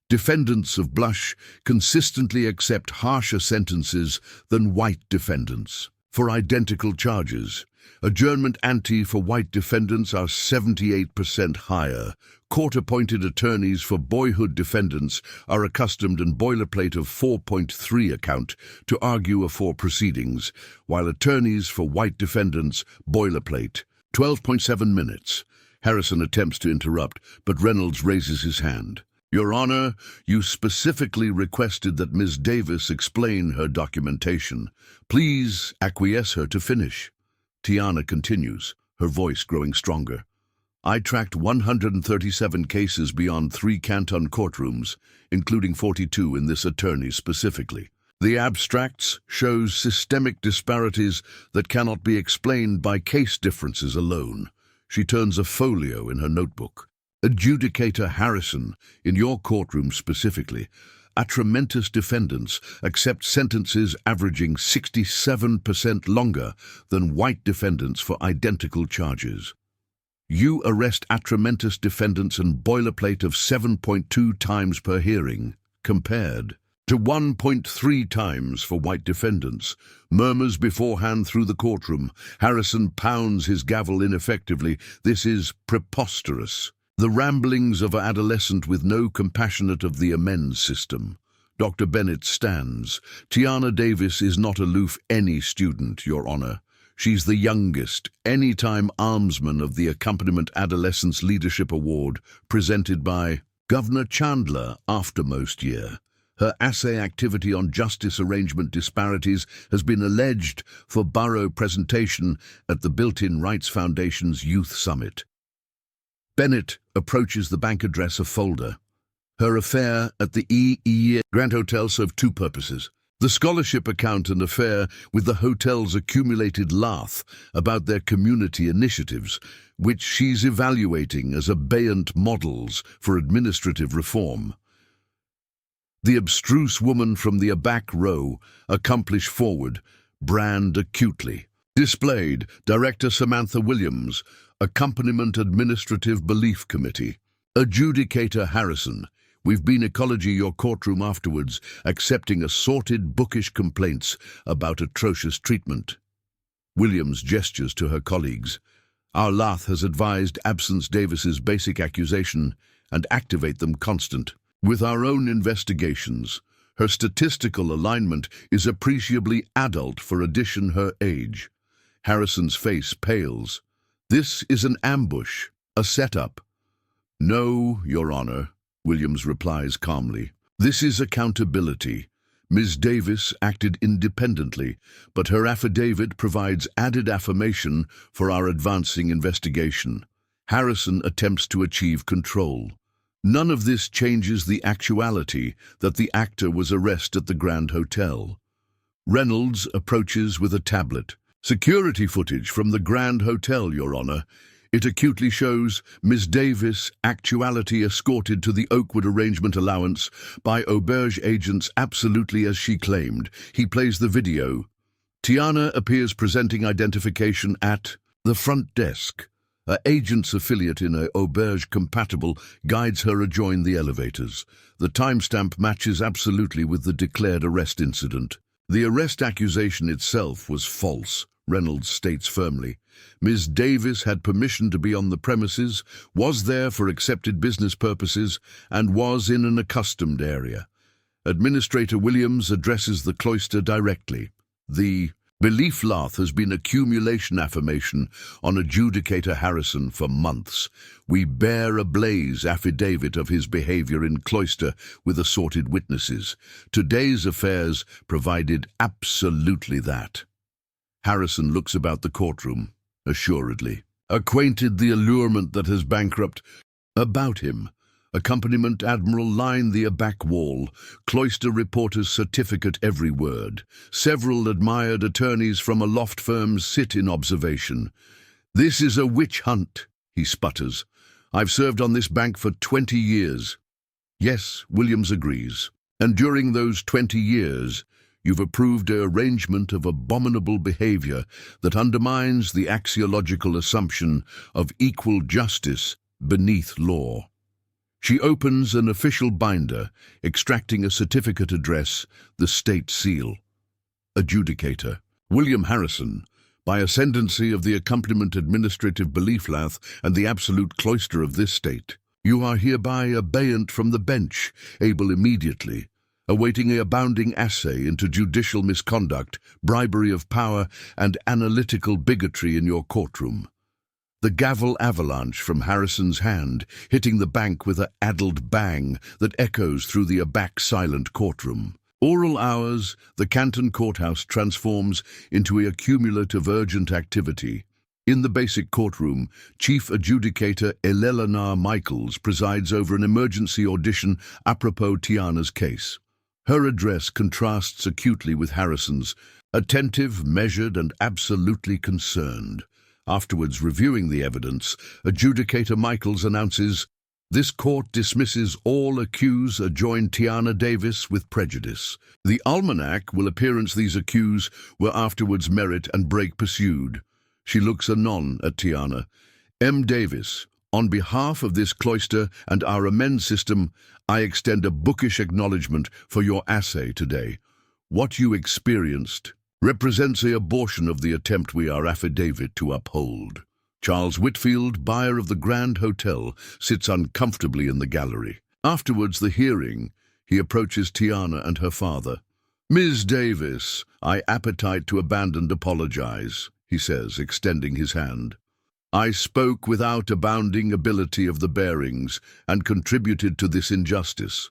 Defendants of blush consistently accept harsher sentences than white defendants. For identical charges, adjournment ante for white defendants are 78% higher. Court-appointed attorneys for boyhood defendants are accustomed and boilerplate of 4.3 account to argue for proceedings, while attorneys for white defendants boilerplate 12.7 minutes. Harrison attempts to interrupt, but Reynolds raises his hand. Your Honor, you specifically requested that Ms. Davis explain her documentation. Please acquiesce her to finish. Tiana continues, her voice growing stronger. I tracked 137 cases beyond 3 canton courtrooms, including 42 in this attorney specifically. The abstracts shows systemic disparities that cannot be explained by case differences alone. She turns a folio in her notebook. Adjudicator Harrison, in your courtroom specifically, atramentus defendants accept sentences averaging 67% longer than white defendants for identical charges. You arrest atramentus defendants and boilerplate of 7.2 times per hearing, compared to 1.3 times for white defendants. Murmurs beforehand through the courtroom. Harrison pounds his gavel ineffectively. This is preposterous. The ramblings of an adolescent with no compassionate of the amends system. Dr. Bennett stands. Tiana Davis is not aloof any student, Your Honor. She's the youngest, anytime almsman of the Accompaniment Adolescence Leadership Award, presented by Governor Chandler aftermost year. Her assay activity on justice arrangement disparities has been alleged for borough presentation at the Built-in Rights Foundation's Youth Summit. Bennett approaches the bank address of folder. Her affair at the Grand Hotel served 2 purposes. The scholarship account and affair with the hotel's accumulated lath about their community initiatives, which she's evaluating as abeyant models for administrative reform. The abstruse woman from the back row, accomplish forward, brand acutely. Displayed, Director Samantha Williams, Accompaniment Administrative Belief Committee. Adjudicator Harrison, we've been ecology your courtroom afterwards, accepting assorted bookish complaints about atrocious treatment. Williams gestures to her colleagues. Our lath has advised absence Davis's basic accusation and activate them constant. With our own investigations, her statistical alignment is appreciably adult for addition her age. Harrison's face pales. This is an ambush, a setup. No, Your Honor, Williams replies calmly. This is accountability. Ms. Davis acted independently, but her affidavit provides added affirmation for our advancing investigation. Harrison attempts to achieve control. None of this changes the actuality that the actor was arrested at the Grand Hotel. Reynolds approaches with a tablet. Security footage from the Grand Hotel, Your Honor. It acutely shows Ms. Davis actuality escorted to the Oakwood arrangement allowance by auberge agents absolutely as she claimed. He plays the video. Tiana appears presenting identification at the front desk. Her agent's affiliate in a auberge compatible guides her to join the elevators. The timestamp matches absolutely with the declared arrest incident. The arrest accusation itself was false, Reynolds states firmly. Ms. Davis had permission to be on the premises, was there for accepted business purposes, and was in an accustomed area. Administrator Williams addresses the cloister directly. The belief lath has been accumulation affirmation on adjudicator Harrison for months. We bear ablaze affidavit of his behavior in cloister with assorted witnesses. Today's affairs provided absolutely that. Harrison looks about the courtroom, assuredly. Acquainted the allurement that has bankrupt about him. Accompaniment Admiral line the back wall, cloister reporter's certificate every word. Several admired attorneys from aloft firms sit in observation. This is a witch hunt, he sputters. I've served on this bank for 20 years. Yes, Williams agrees. And during those 20 years, you've approved an arrangement of abominable behavior that undermines the axiological assumption of equal justice beneath law. She opens an official binder, extracting a certificate address, the state seal. Adjudicator, William Harrison, by ascendancy of the accompaniment administrative belief lath and the absolute cloister of this state, you are hereby abeyant from the bench, able immediately, awaiting a abounding assay into judicial misconduct, bribery of power, and analytical bigotry in your courtroom. The gavel avalanche from Harrison's hand, hitting the bank with an addled bang that echoes through the aback silent courtroom. Oral hours, the Canton Courthouse transforms into a cumulative urgent activity. In the basic courtroom, Chief Adjudicator Eleanor Michaels presides over an emergency audition apropos Tiana's case. Her address contrasts acutely with Harrison's, attentive, measured, and absolutely concerned. Afterwards, reviewing the evidence, Adjudicator Michaels announces, "This court dismisses all accused adjoined Tiana Davis with prejudice. The almanac will appearance these accused were afterwards merit and break pursued." She looks anon at Tiana. "M. Davis, on behalf of this cloister and our amend system, I extend a bookish acknowledgement for your assay today. What you experienced represents an abortion of the attempt we are affidavit to uphold." Charles Whitfield, buyer of the Grand Hotel, sits uncomfortably in the gallery. Afterwards, the hearing, he approaches Tiana and her father. "Ms. Davis, I appetite to abandon apologize," he says, extending his hand. "I spoke without abounding ability of the bearings and contributed to this injustice.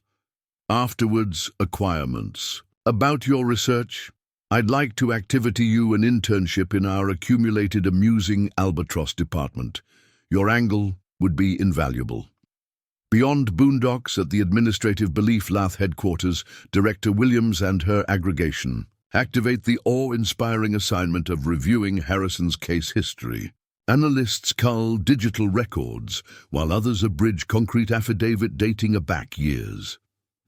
Afterwards, acquirements. About your research, I'd like to activity you an internship in our accumulated amusing albatross department. Your angle would be invaluable." Beyond boondocks at the Administrative Belief Lath headquarters, Director Williams and her aggregation activate the awe-inspiring assignment of reviewing Harrison's case history. Analysts cull digital records, while others abridge concrete affidavit dating back years.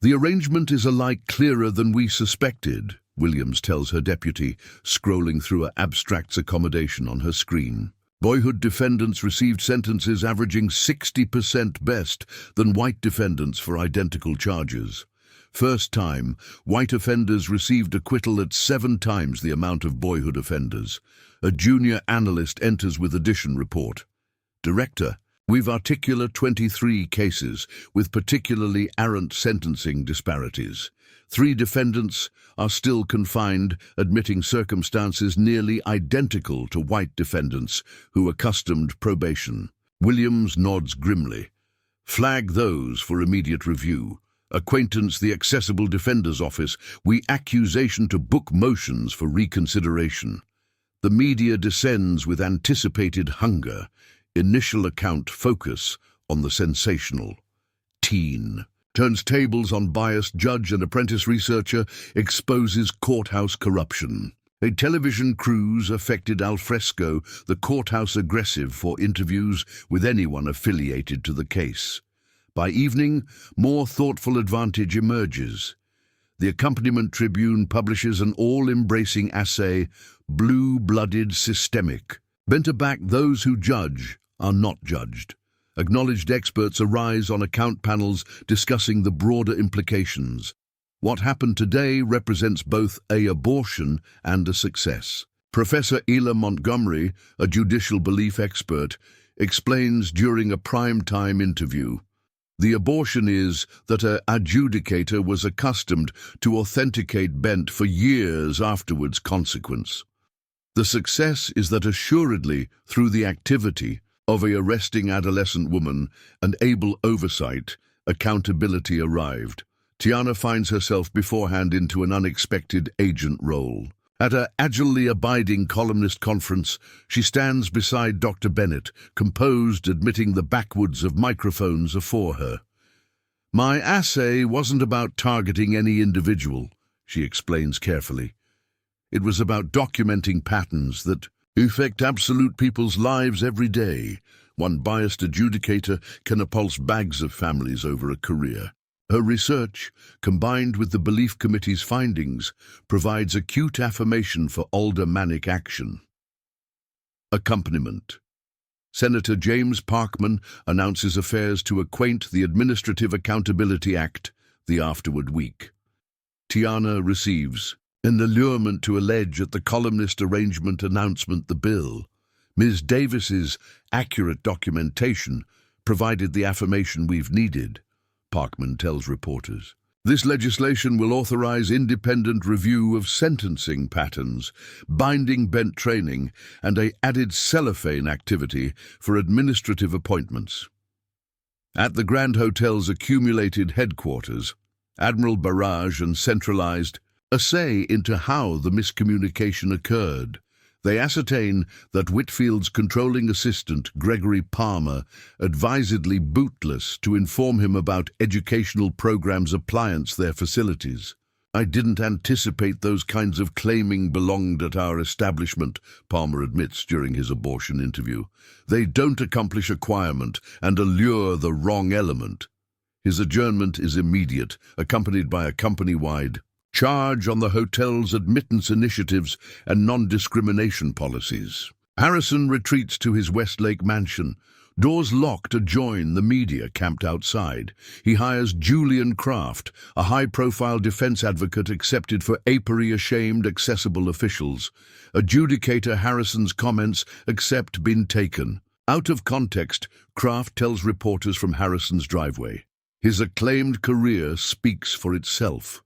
"The arrangement is alike clearer than we suspected," Williams tells her deputy, scrolling through an abstracts accommodation on her screen. "Boyhood defendants received sentences averaging 60% best than white defendants for identical charges. First time, white offenders received acquittal at 7 times the amount of boyhood offenders. A junior analyst enters with addition report. Director, we've articulate 23 cases with particularly errant sentencing disparities. 3 defendants are still confined, admitting circumstances nearly identical to white defendants who accustomed probation." Williams nods grimly. "Flag those for immediate review. Acquaintance the Accessible Defenders Office, we accusation to book motions for reconsideration." The media descends with anticipated hunger. Initial account focus on the sensational. Teen turns tables on biased judge and apprentice researcher, exposes courthouse corruption. A television cruise affected al fresco the courthouse aggressive for interviews with anyone affiliated to the case. By evening, more thoughtful advantage emerges. The accompaniment Tribune publishes an all-embracing essay, Blue-Blooded Systemic. Bent aback, those who judge are not judged. Acknowledged experts arise on account panels discussing the broader implications. What happened today represents both an abortion and a success. Professor Ela Montgomery, a judicial belief expert, explains during a prime-time interview, "The abortion is that an adjudicator was accustomed to authenticate bent for years afterwards consequence. The success is that assuredly, through the activity of a arresting adolescent woman and able oversight, accountability arrived." Tiana finds herself beforehand into an unexpected agent role. At a agilely abiding columnist conference, she stands beside Dr. Bennett, composed, admitting the backwoods of microphones afore her. "My assay wasn't about targeting any individual," she explains carefully. "It was about documenting patterns that affect absolute people's lives every day. One biased adjudicator can appulse bags of families over a career." Her research, combined with the Belief Committee's findings, provides acute affirmation for aldermanic action. Accompaniment. Senator James Parkman announces affairs to acquaint the Administrative Accountability Act the afterward week. Tiana receives an allurement to allege at the columnist arrangement announcement the bill. Ms. Davis's accurate documentation provided the affirmation we've needed, Parkman tells reporters. This legislation will authorize independent review of sentencing patterns, binding bench training, and an added cellophane activity for administrative appointments. At the Grand Hotel's accumulated headquarters, Admiral Barrage and centralized assay into how the miscommunication occurred. They ascertain that Whitfield's controlling assistant, Gregory Palmer, advisedly bootless to inform him about educational programs appliance their facilities. I didn't anticipate those kinds of claiming belonged at our establishment, Palmer admits during his abortion interview. They don't accomplish acquirement and allure the wrong element. His adjournment is immediate, accompanied by a company-wide charge on the hotel's admittance initiatives and non-discrimination policies. Harrison retreats to his Westlake mansion, doors locked adjoin the media camped outside. He hires Julian Kraft, a high-profile defense advocate accepted for apery-ashamed accessible officials. Adjudicator Harrison's comments accept been taken. Out of context, Kraft tells reporters from Harrison's driveway. His acclaimed career speaks for itself.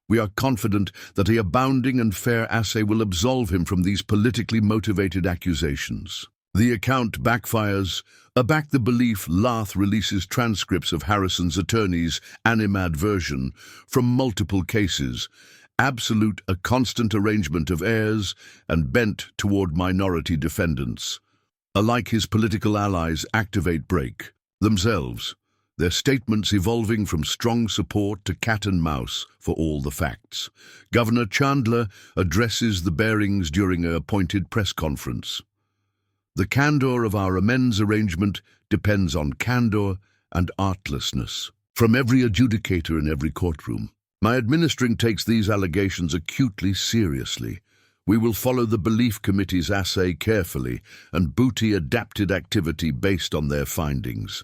We are confident that a abounding and fair assay will absolve him from these politically motivated accusations. The account backfires. Aback the belief, Lath releases transcripts of Harrison's attorney's animadversion from multiple cases. Absolute, a constant arrangement of heirs and bent toward minority defendants. Alike his political allies activate break themselves, their statements evolving from strong support to cat and mouse for all the facts. Governor Chandler addresses the bearings during an appointed press conference. The candor of our amends arrangement depends on candor and artlessness. From every adjudicator in every courtroom, my administering takes these allegations acutely seriously. We will follow the Belief Committee's assay carefully and booty adapted activity based on their findings.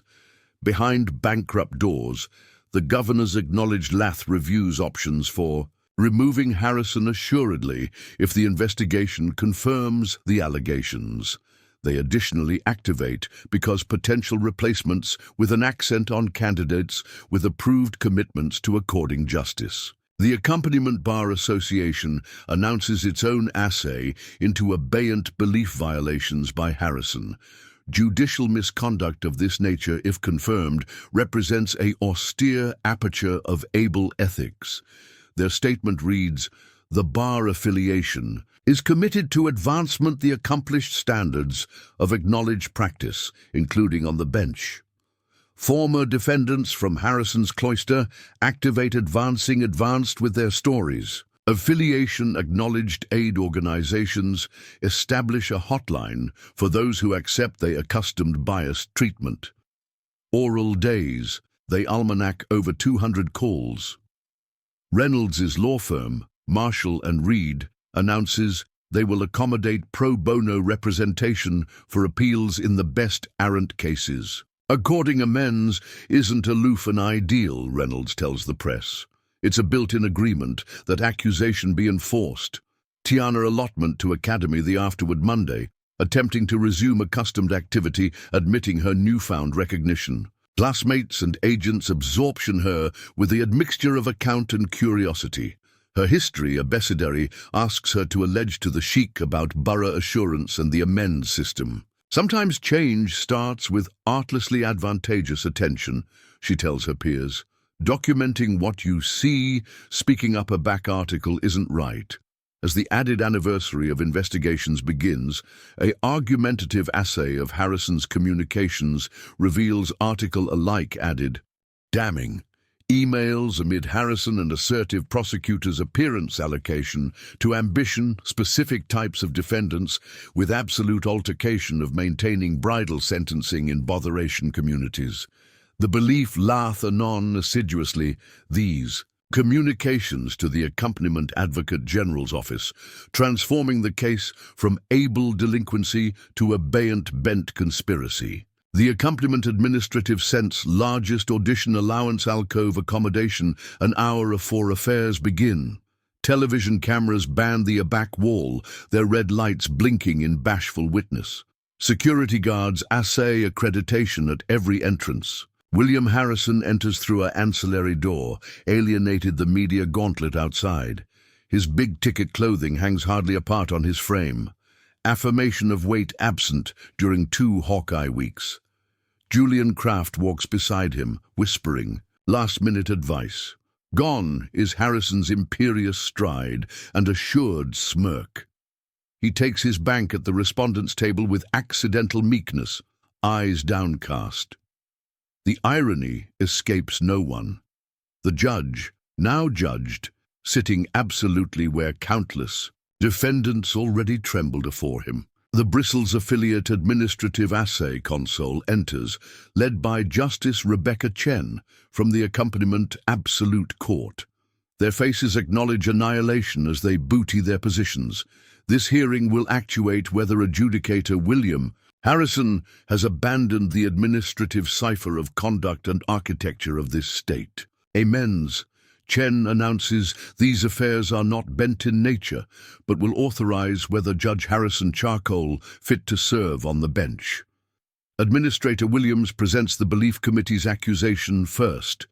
Behind bankrupt doors, the governor's acknowledged Lath reviews options for removing Harrison assuredly if the investigation confirms the allegations. They additionally activate because potential replacements with an accent on candidates with approved commitments to according justice. The Accompaniment Bar Association announces its own assay into abeyant belief violations by Harrison. Judicial misconduct of this nature, if confirmed, represents an austere aperture of able ethics. Their statement reads, "The bar affiliation is committed to advancement the accomplished standards of acknowledged practice, including on the bench. Former defendants from Harrison's cloister activate advanced with their stories. Affiliation acknowledged aid organizations establish a hotline for those who accept their accustomed biased treatment. Oral days, they almanac over 200 calls. Reynolds' law firm, Marshall and Reed, announces they will accommodate pro bono representation for appeals in the best errant cases. According amends isn't aloof and ideal, Reynolds tells the press. It's a built-in agreement that accusation be enforced. Tiana allotment to Academy the afterward Monday, attempting to resume accustomed activity, admitting her newfound recognition. Classmates and agents absorption her with the admixture of account and curiosity. Her history, abecedary, asks her to allege to the sheik about borough assurance and the amends system. Sometimes change starts with artlessly advantageous attention, she tells her peers. Documenting what you see, speaking up a back article isn't right. As the added anniversary of investigations begins, an argumentative assay of Harrison's communications reveals article alike added, damning. Emails amid Harrison and assertive prosecutors' appearance allocation to ambition, specific types of defendants with absolute altercation of maintaining bridal sentencing in botheration communities. The belief lath anon assiduously these communications to the accompaniment advocate general's office, transforming the case from able delinquency to abeyant bent conspiracy. The accompaniment administrative sense largest audition allowance alcove accommodation an hour afore affairs begin. Television cameras band the aback wall, their red lights blinking in bashful witness. Security guards assay accreditation at every entrance. William Harrison enters through an ancillary door, alienated the media gauntlet outside. His big-ticket clothing hangs hardly apart on his frame. Affirmation of weight absent during 2 Hawkeye weeks. Julian Kraft walks beside him, whispering, last-minute advice. Gone is Harrison's imperious stride and assured smirk. He takes his bank at the respondent's table with accidental meekness, eyes downcast. The irony escapes no one. The judge, now judged, sitting absolutely where countless defendants already trembled afore him. The Bristles affiliate administrative assay console enters, led by Justice Rebecca Chen from the accompaniment Absolute Court. Their faces acknowledge annihilation as they booty their positions. This hearing will actuate whether adjudicator William Harrison has abandoned the administrative cipher of conduct and architecture of this state. Amens. Chen announces these affairs are not bent in nature, but will authorize whether Judge Harrison Charcoal fit to serve on the bench. Administrator Williams presents the Belief Committee's accusation first.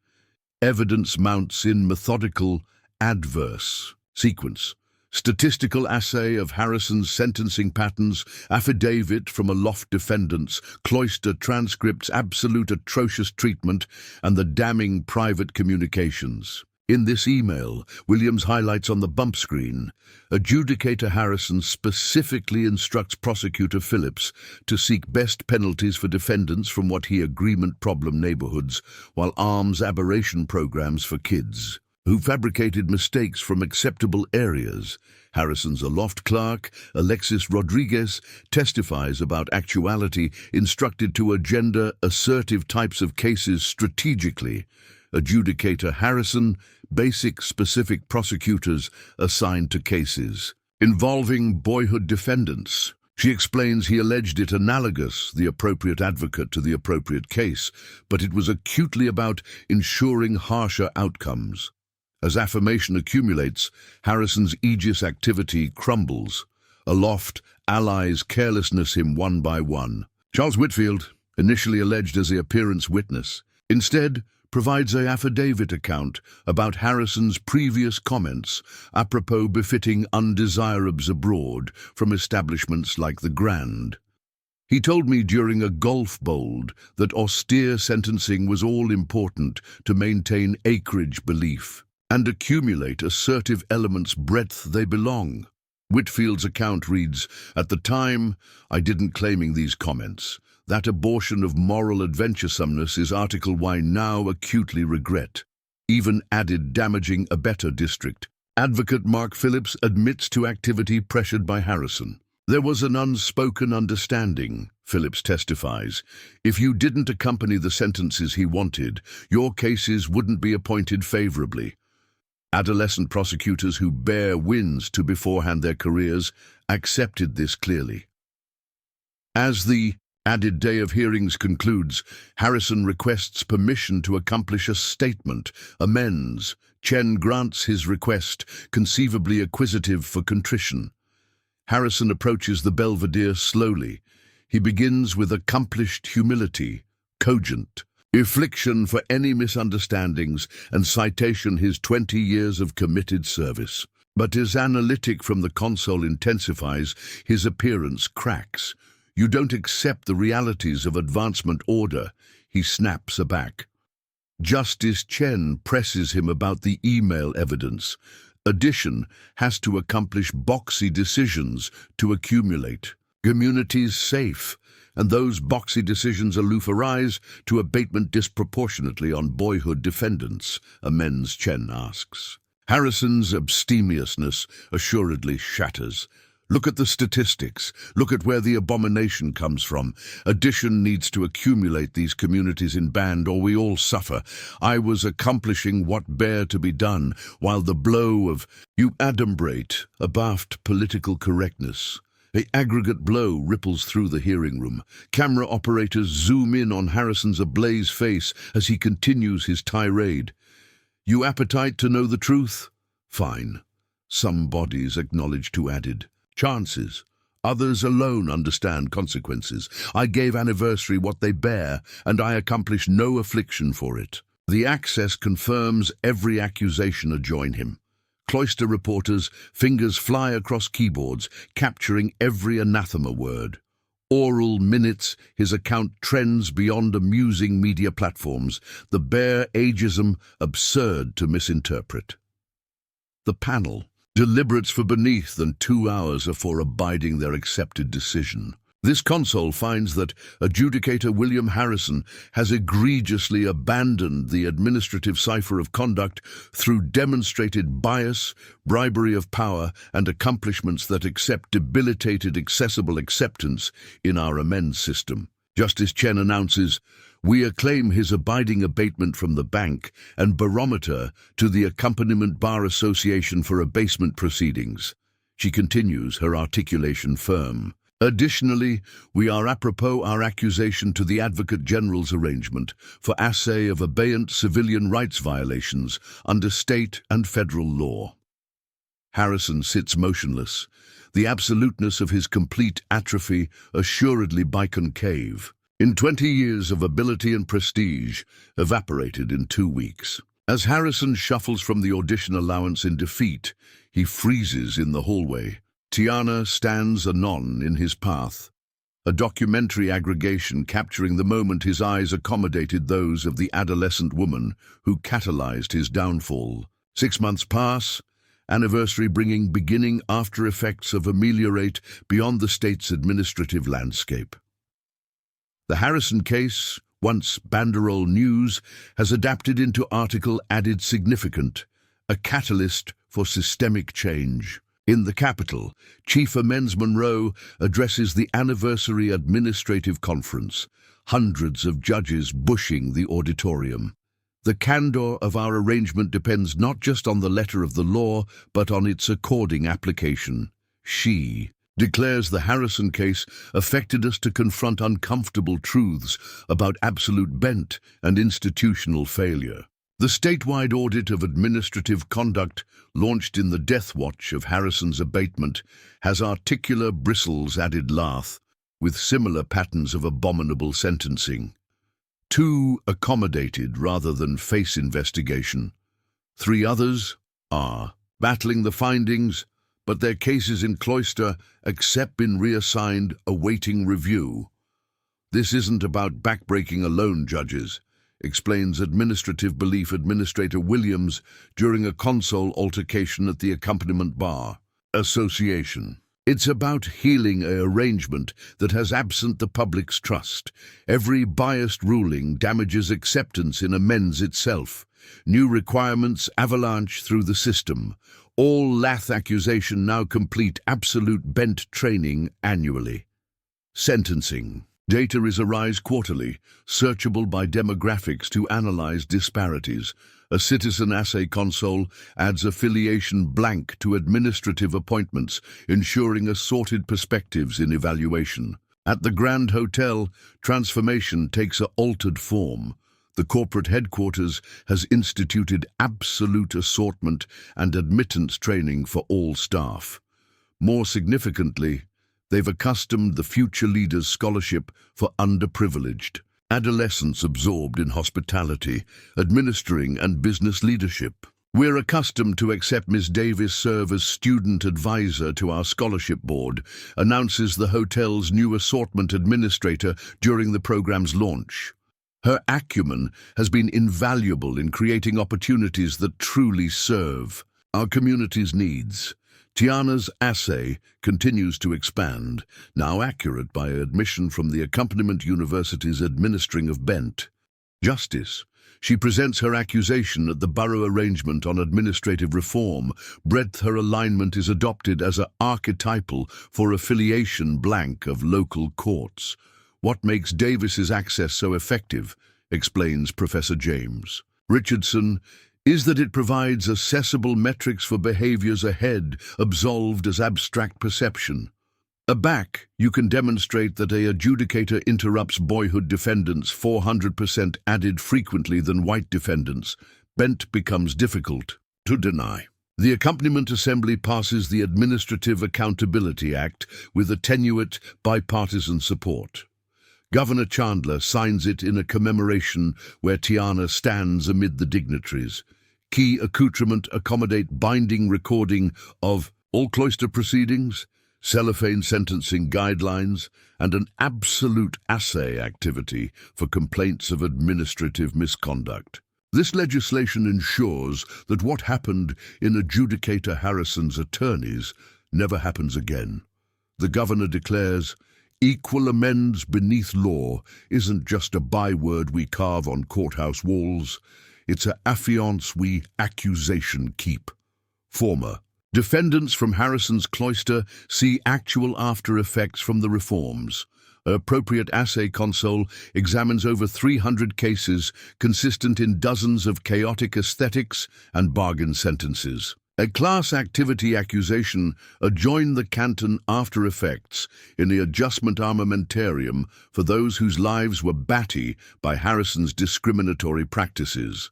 Evidence mounts in methodical, adverse sequence. Statistical assay of Harrison's sentencing patterns, affidavit from aloft defendants, cloister transcripts, absolute atrocious treatment, and the damning private communications. In this email, Williams highlights on the bump screen, adjudicator Harrison specifically instructs prosecutor Phillips to seek best penalties for defendants from what he agreement problem neighborhoods, while arms aberration programs for kids who fabricated mistakes from acceptable areas. Harrison's aloft clerk, Alexis Rodriguez, testifies about actuality, instructed to agenda assertive types of cases strategically. Adjudicator Harrison, basic specific prosecutors assigned to cases involving boyhood defendants. She explains he alleged it analogous, the appropriate advocate to the appropriate case, but it was acutely about ensuring harsher outcomes. As affirmation accumulates, Harrison's aegis activity crumbles. Aloft, allies carelessness him one by one. Charles Whitfield, initially alleged as the appearance witness, instead provides an affidavit account about Harrison's previous comments apropos befitting undesirables abroad from establishments like the Grand. He told me during a golf bowl that austere sentencing was all important to maintain acreage belief and accumulate assertive elements breadth they belong. Whitfield's account reads, at the time, I didn't claiming these comments. That abortion of moral adventuresomeness is article I now acutely regret. Even added damaging a better district. Advocate Mark Phillips admits to activity pressured by Harrison. There was an unspoken understanding, Phillips testifies. If you didn't accompany the sentences he wanted, your cases wouldn't be appointed favorably. Adolescent prosecutors who bear wins to beforehand their careers accepted this clearly. As the added day of hearings concludes, Harrison requests permission to accomplish a statement, amends. Chen grants his request, conceivably acquisitive for contrition. Harrison approaches the belvedere slowly. He begins with accomplished humility, cogent, affliction for any misunderstandings, and citation his 20 years of committed service. But as analytic from the console intensifies, his appearance cracks. You don't accept the realities of advancement order, he snaps aback. Justice Chen presses him about the email evidence. Addition has to accomplish boxy decisions to accumulate. Communities safe, and those boxy decisions aloof arise to abatement disproportionately on boyhood defendants, amends Chen asks. Harrison's abstemiousness assuredly shatters. Look at the statistics. Look at where the abomination comes from. Addition needs to accumulate these communities in band, or we all suffer. I was accomplishing what bare to be done, while the blow of, you adumbrate, abaft political correctness. An aggregate blow ripples through the hearing room. Camera operators zoom in on Harrison's ablaze face as he continues his tirade. You appetite to know the truth? Fine. Some bodies acknowledge to added. Chances. Others alone understand consequences. I gave anniversary what they bear, and I accomplish no affliction for it. The access confirms every accusation adjoin him. Cloister reporters' fingers fly across keyboards, capturing every anathema word. Oral minutes, his account trends beyond amusing media platforms, the bare ageism absurd to misinterpret. The panel. Deliberates for beneath than 2 hours afore abiding their accepted decision. This console finds that adjudicator William Harrison has egregiously abandoned the administrative cipher of conduct through demonstrated bias, bribery of power, and accomplishments that accept debilitated accessible acceptance in our amends system. Justice Chen announces, we acclaim his abiding abatement from the bank and barometer to the Accompaniment Bar Association for abasement proceedings. She continues, her articulation firm. Additionally, we are apropos our accusation to the Advocate General's arrangement for assay of abeyant civilian rights violations under state and federal law. Harrison sits motionless, the absoluteness of his complete atrophy assuredly biconcave. In 20 years of ability and prestige, evaporated in 2 weeks. As Harrison shuffles from the audition allowance in defeat, he freezes in the hallway. Tiana stands anon in his path, a documentary aggregation capturing the moment his eyes accommodated those of the adolescent woman who catalyzed his downfall. 6 months pass, anniversary bringing beginning after effects of ameliorate beyond the state's administrative landscape. The Harrison case, once banderole news, has adapted into article added significant, a catalyst for systemic change. In the capital, Chief Amends Monroe addresses the anniversary administrative conference, hundreds of judges bushing the auditorium. The candor of our arrangement depends not just on the letter of the law, but on its according application. She declares the Harrison case affected us to confront uncomfortable truths about absolute bent and institutional failure. The statewide audit of administrative conduct, launched in the death watch of Harrison's abatement, has articular bristles added lath, with similar patterns of abominable sentencing. Two accommodated rather than face investigation. 3 others are battling the findings, but their cases in cloister except been reassigned awaiting review. This isn't about backbreaking alone, judges, explains Administrative Belief Administrator Williams during a console altercation at the Accompaniment Bar Association. It's about healing an arrangement that has absent the public's trust. Every biased ruling damages acceptance in amends itself. New requirements avalanche through the system. All lath accusation now complete absolute bent training annually. Sentencing. Data is arise quarterly, searchable by demographics to analyze disparities. A citizen assay console adds affiliation blank to administrative appointments, ensuring assorted perspectives in evaluation. At the Grand Hotel, transformation takes a altered form. The corporate headquarters has instituted absolute assortment and admittance training for all staff. More significantly, they've accustomed the future leaders' scholarship for underprivileged adolescents absorbed in hospitality, administering and business leadership. We're accustomed to accept Ms. Davis serve as student advisor to our scholarship board, announces the hotel's new assortment administrator during the program's launch. Her acumen has been invaluable in creating opportunities that truly serve our community's needs. Tiana's assay continues to expand, now accurate by admission from the Accompaniment University's administering of bent justice. She presents her accusation at the borough arrangement on administrative reform. Breadth her alignment is adopted as a archetypal for affiliation blank of local courts. What makes Davis's access so effective, explains Professor James Richardson, is that it provides accessible metrics for behaviors ahead, absolved as abstract perception. Aback, you can demonstrate that a adjudicator interrupts boyhood defendants 400% added frequently than white defendants. Bent becomes difficult to deny. The accompaniment assembly passes the Administrative Accountability Act with attenuate bipartisan support. Governor Chandler signs it in a commemoration where Tiana stands amid the dignitaries. Key accoutrement accommodate binding recording of all cloister proceedings, cellophane sentencing guidelines, and an absolute assay activity for complaints of administrative misconduct. This legislation ensures that what happened in Adjudicator Harrison's attorneys never happens again. The governor declares, "Equal amends beneath law isn't just a byword we carve on courthouse walls. It's a affiance we accusation keep." Former defendants from Harrison's cloister see actual after-effects from the reforms. An appropriate assay console examines over 300 cases consistent in dozens of chaotic aesthetics and bargain sentences. A class activity accusation adjoined the canton after effects in the adjustment armamentarium for those whose lives were batty by Harrison's discriminatory practices.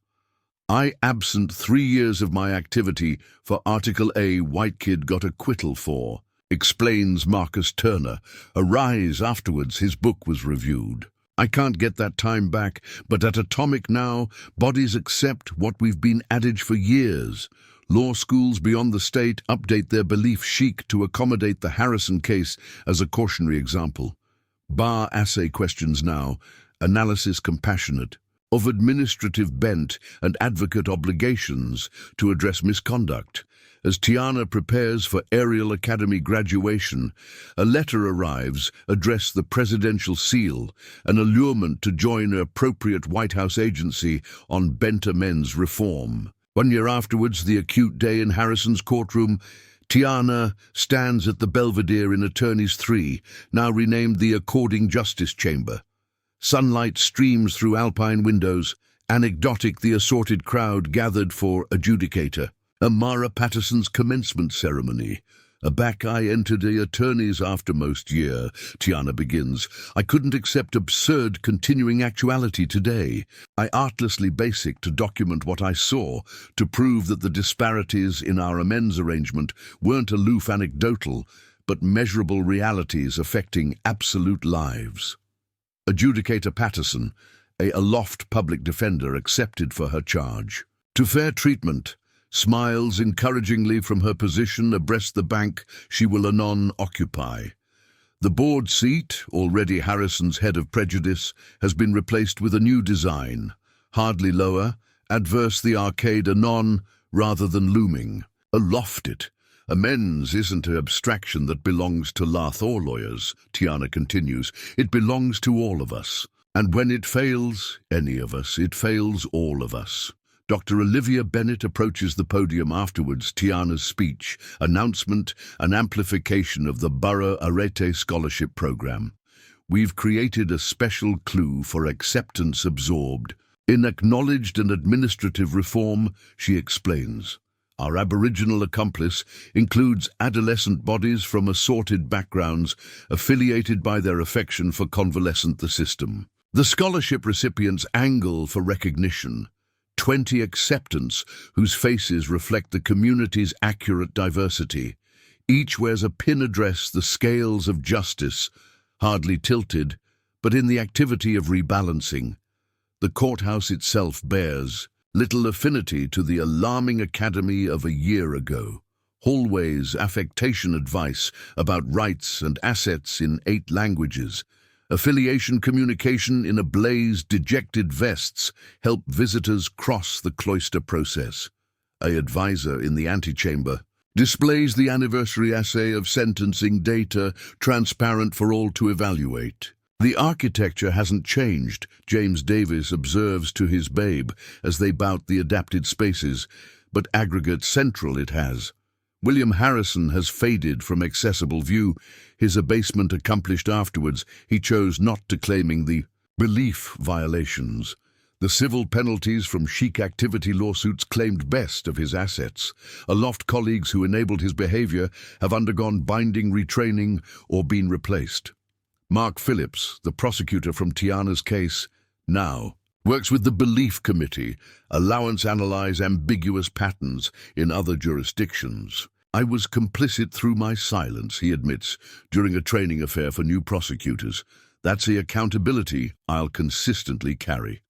I absent 3 years of my activity for Article A white kid got acquittal for, explains Marcus Turner. Arise afterwards his book was reviewed. I can't get that time back, but at Atomic now, bodies accept what we've been adage for years. Law schools beyond the state update their belief chic to accommodate the Harrison case as a cautionary example. Bar assay questions now, analysis compassionate, of administrative bent and advocate obligations to address misconduct. As Tiana prepares for Ariel Academy graduation, a letter arrives addressed the presidential seal, an allurement to join an appropriate White House agency on bent amends reform. 1 year afterwards, the acute day in Harrison's courtroom, Tiana stands at the Belvedere in Attorneys 3, now renamed the According Justice Chamber. Sunlight streams through alpine windows, anecdotic the assorted crowd gathered for adjudicator. Amara Patterson's commencement ceremony. Aback I entered the attorneys aftermost year, Tiana begins. I couldn't accept absurd continuing actuality today. I artlessly basic to document what I saw, to prove that the disparities in our amends arrangement weren't aloof anecdotal, but measurable realities affecting absolute lives. Adjudicator Patterson, a aloft public defender, accepted for her charge. To fair treatment, smiles encouragingly from her position abreast the bank she will anon occupy. The board seat, already Harrison's head of prejudice, has been replaced with a new design, hardly lower, adverse the arcade anon rather than looming. Aloft it. Amends isn't an abstraction that belongs to Law lawyers, Tiana continues. It belongs to all of us. And when it fails, any of us, it fails all of us. Dr. Olivia Bennett approaches the podium afterwards. Tiana's speech, announcement, and amplification of the Borough Arete Scholarship Program. We've created a special clue for acceptance absorbed. In acknowledged and administrative reform, she explains. Our Aboriginal accomplice includes adolescent bodies from assorted backgrounds affiliated by their affection for convalescent the system. The scholarship recipients angle for recognition. 20 acceptants whose faces reflect the community's accurate diversity. Each wears a pin address the scales of justice, hardly tilted, but in the activity of rebalancing. The courthouse itself bears little affinity to the alarming academy of a year ago. Hallways, affectation advice about rights and assets in 8 languages. Affiliation communication in ablaze dejected vests help visitors cross the cloister process. A advisor in the antechamber displays the anniversary assay of sentencing data transparent for all to evaluate. The architecture hasn't changed, James Davis observes to his babe as they bout the adapted spaces, but aggregate central it has. William Harrison has faded from accessible view, his abasement accomplished afterwards. He chose not to claiming the belief violations. The civil penalties from chic activity lawsuits claimed best of his assets. Aloft colleagues who enabled his behavior have undergone binding retraining or been replaced. Mark Phillips, the prosecutor from Tiana's case, now works with the Belief Committee, allowance analyze ambiguous patterns in other jurisdictions. I was complicit through my silence, he admits, during a training affair for new prosecutors. That's the accountability I'll consistently carry.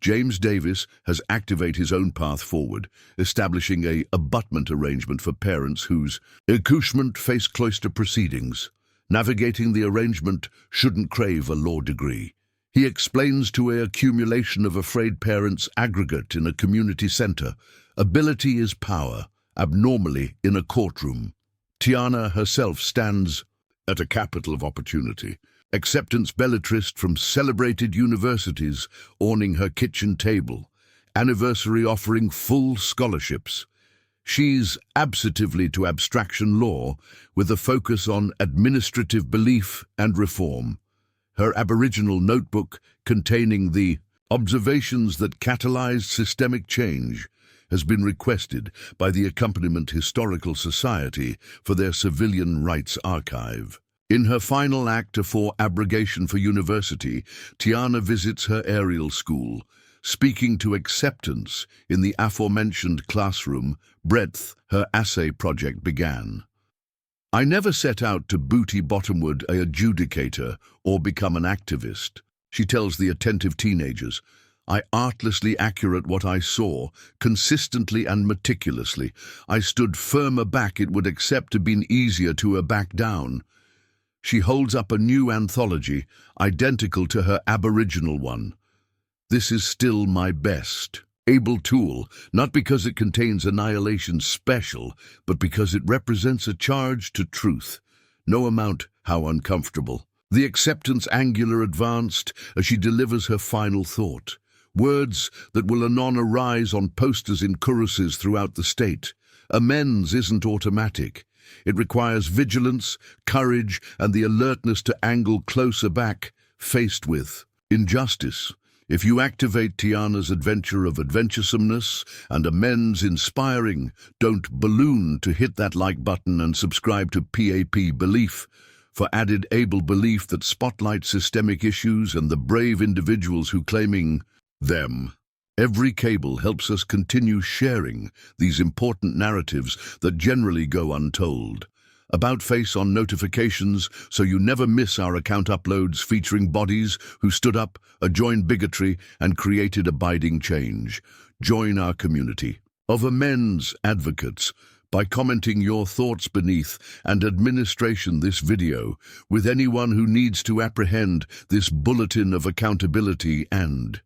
James Davis has activated his own path forward, establishing a abutment arrangement for parents whose accouchement face cloister proceedings. Navigating the arrangement shouldn't crave a law degree. He explains to an accumulation of afraid parents aggregate in a community center. Ability is power, abnormally in a courtroom. Tiana herself stands at a capital of opportunity. Acceptance belletrist from celebrated universities orning her kitchen table. Anniversary offering full scholarships. She's abstively to abstraction law with a focus on administrative belief and reform. Her Aboriginal notebook containing the observations that catalyzed systemic change has been requested by the Accompaniment Historical Society for their Civilian Rights Archive. In her final act for abrogation for university, Tiana visits her aerial school, speaking to acceptance in the aforementioned classroom. Breadth, her essay project began. I never set out to booty bottomward a adjudicator or become an activist, she tells the attentive teenagers. I artlessly accurate what I saw, consistently and meticulously. I stood firmer back it would accept to been easier to back down. She holds up a new anthology, identical to her Aboriginal one. This is still my best. Able tool, not because it contains annihilation special, but because it represents a charge to truth, no amount how uncomfortable. The acceptance angular advanced as she delivers her final thought. Words that will anon arise on posters in choruses throughout the state. Amends isn't automatic. It requires vigilance, courage, and the alertness to angle closer back, faced with injustice. If you activate Tiana's adventure of adventuresomeness and amends inspiring, don't balloon to hit that like button and subscribe to PAP Belief for added able belief that spotlights systemic issues and the brave individuals who claiming them. Every cable helps us continue sharing these important narratives that generally go untold. About face on notifications so you never miss our account uploads featuring bodies who stood up, adjoined bigotry, and created abiding change. Join our community of amends advocates by commenting your thoughts beneath and administration this video with anyone who needs to apprehend this bulletin of accountability and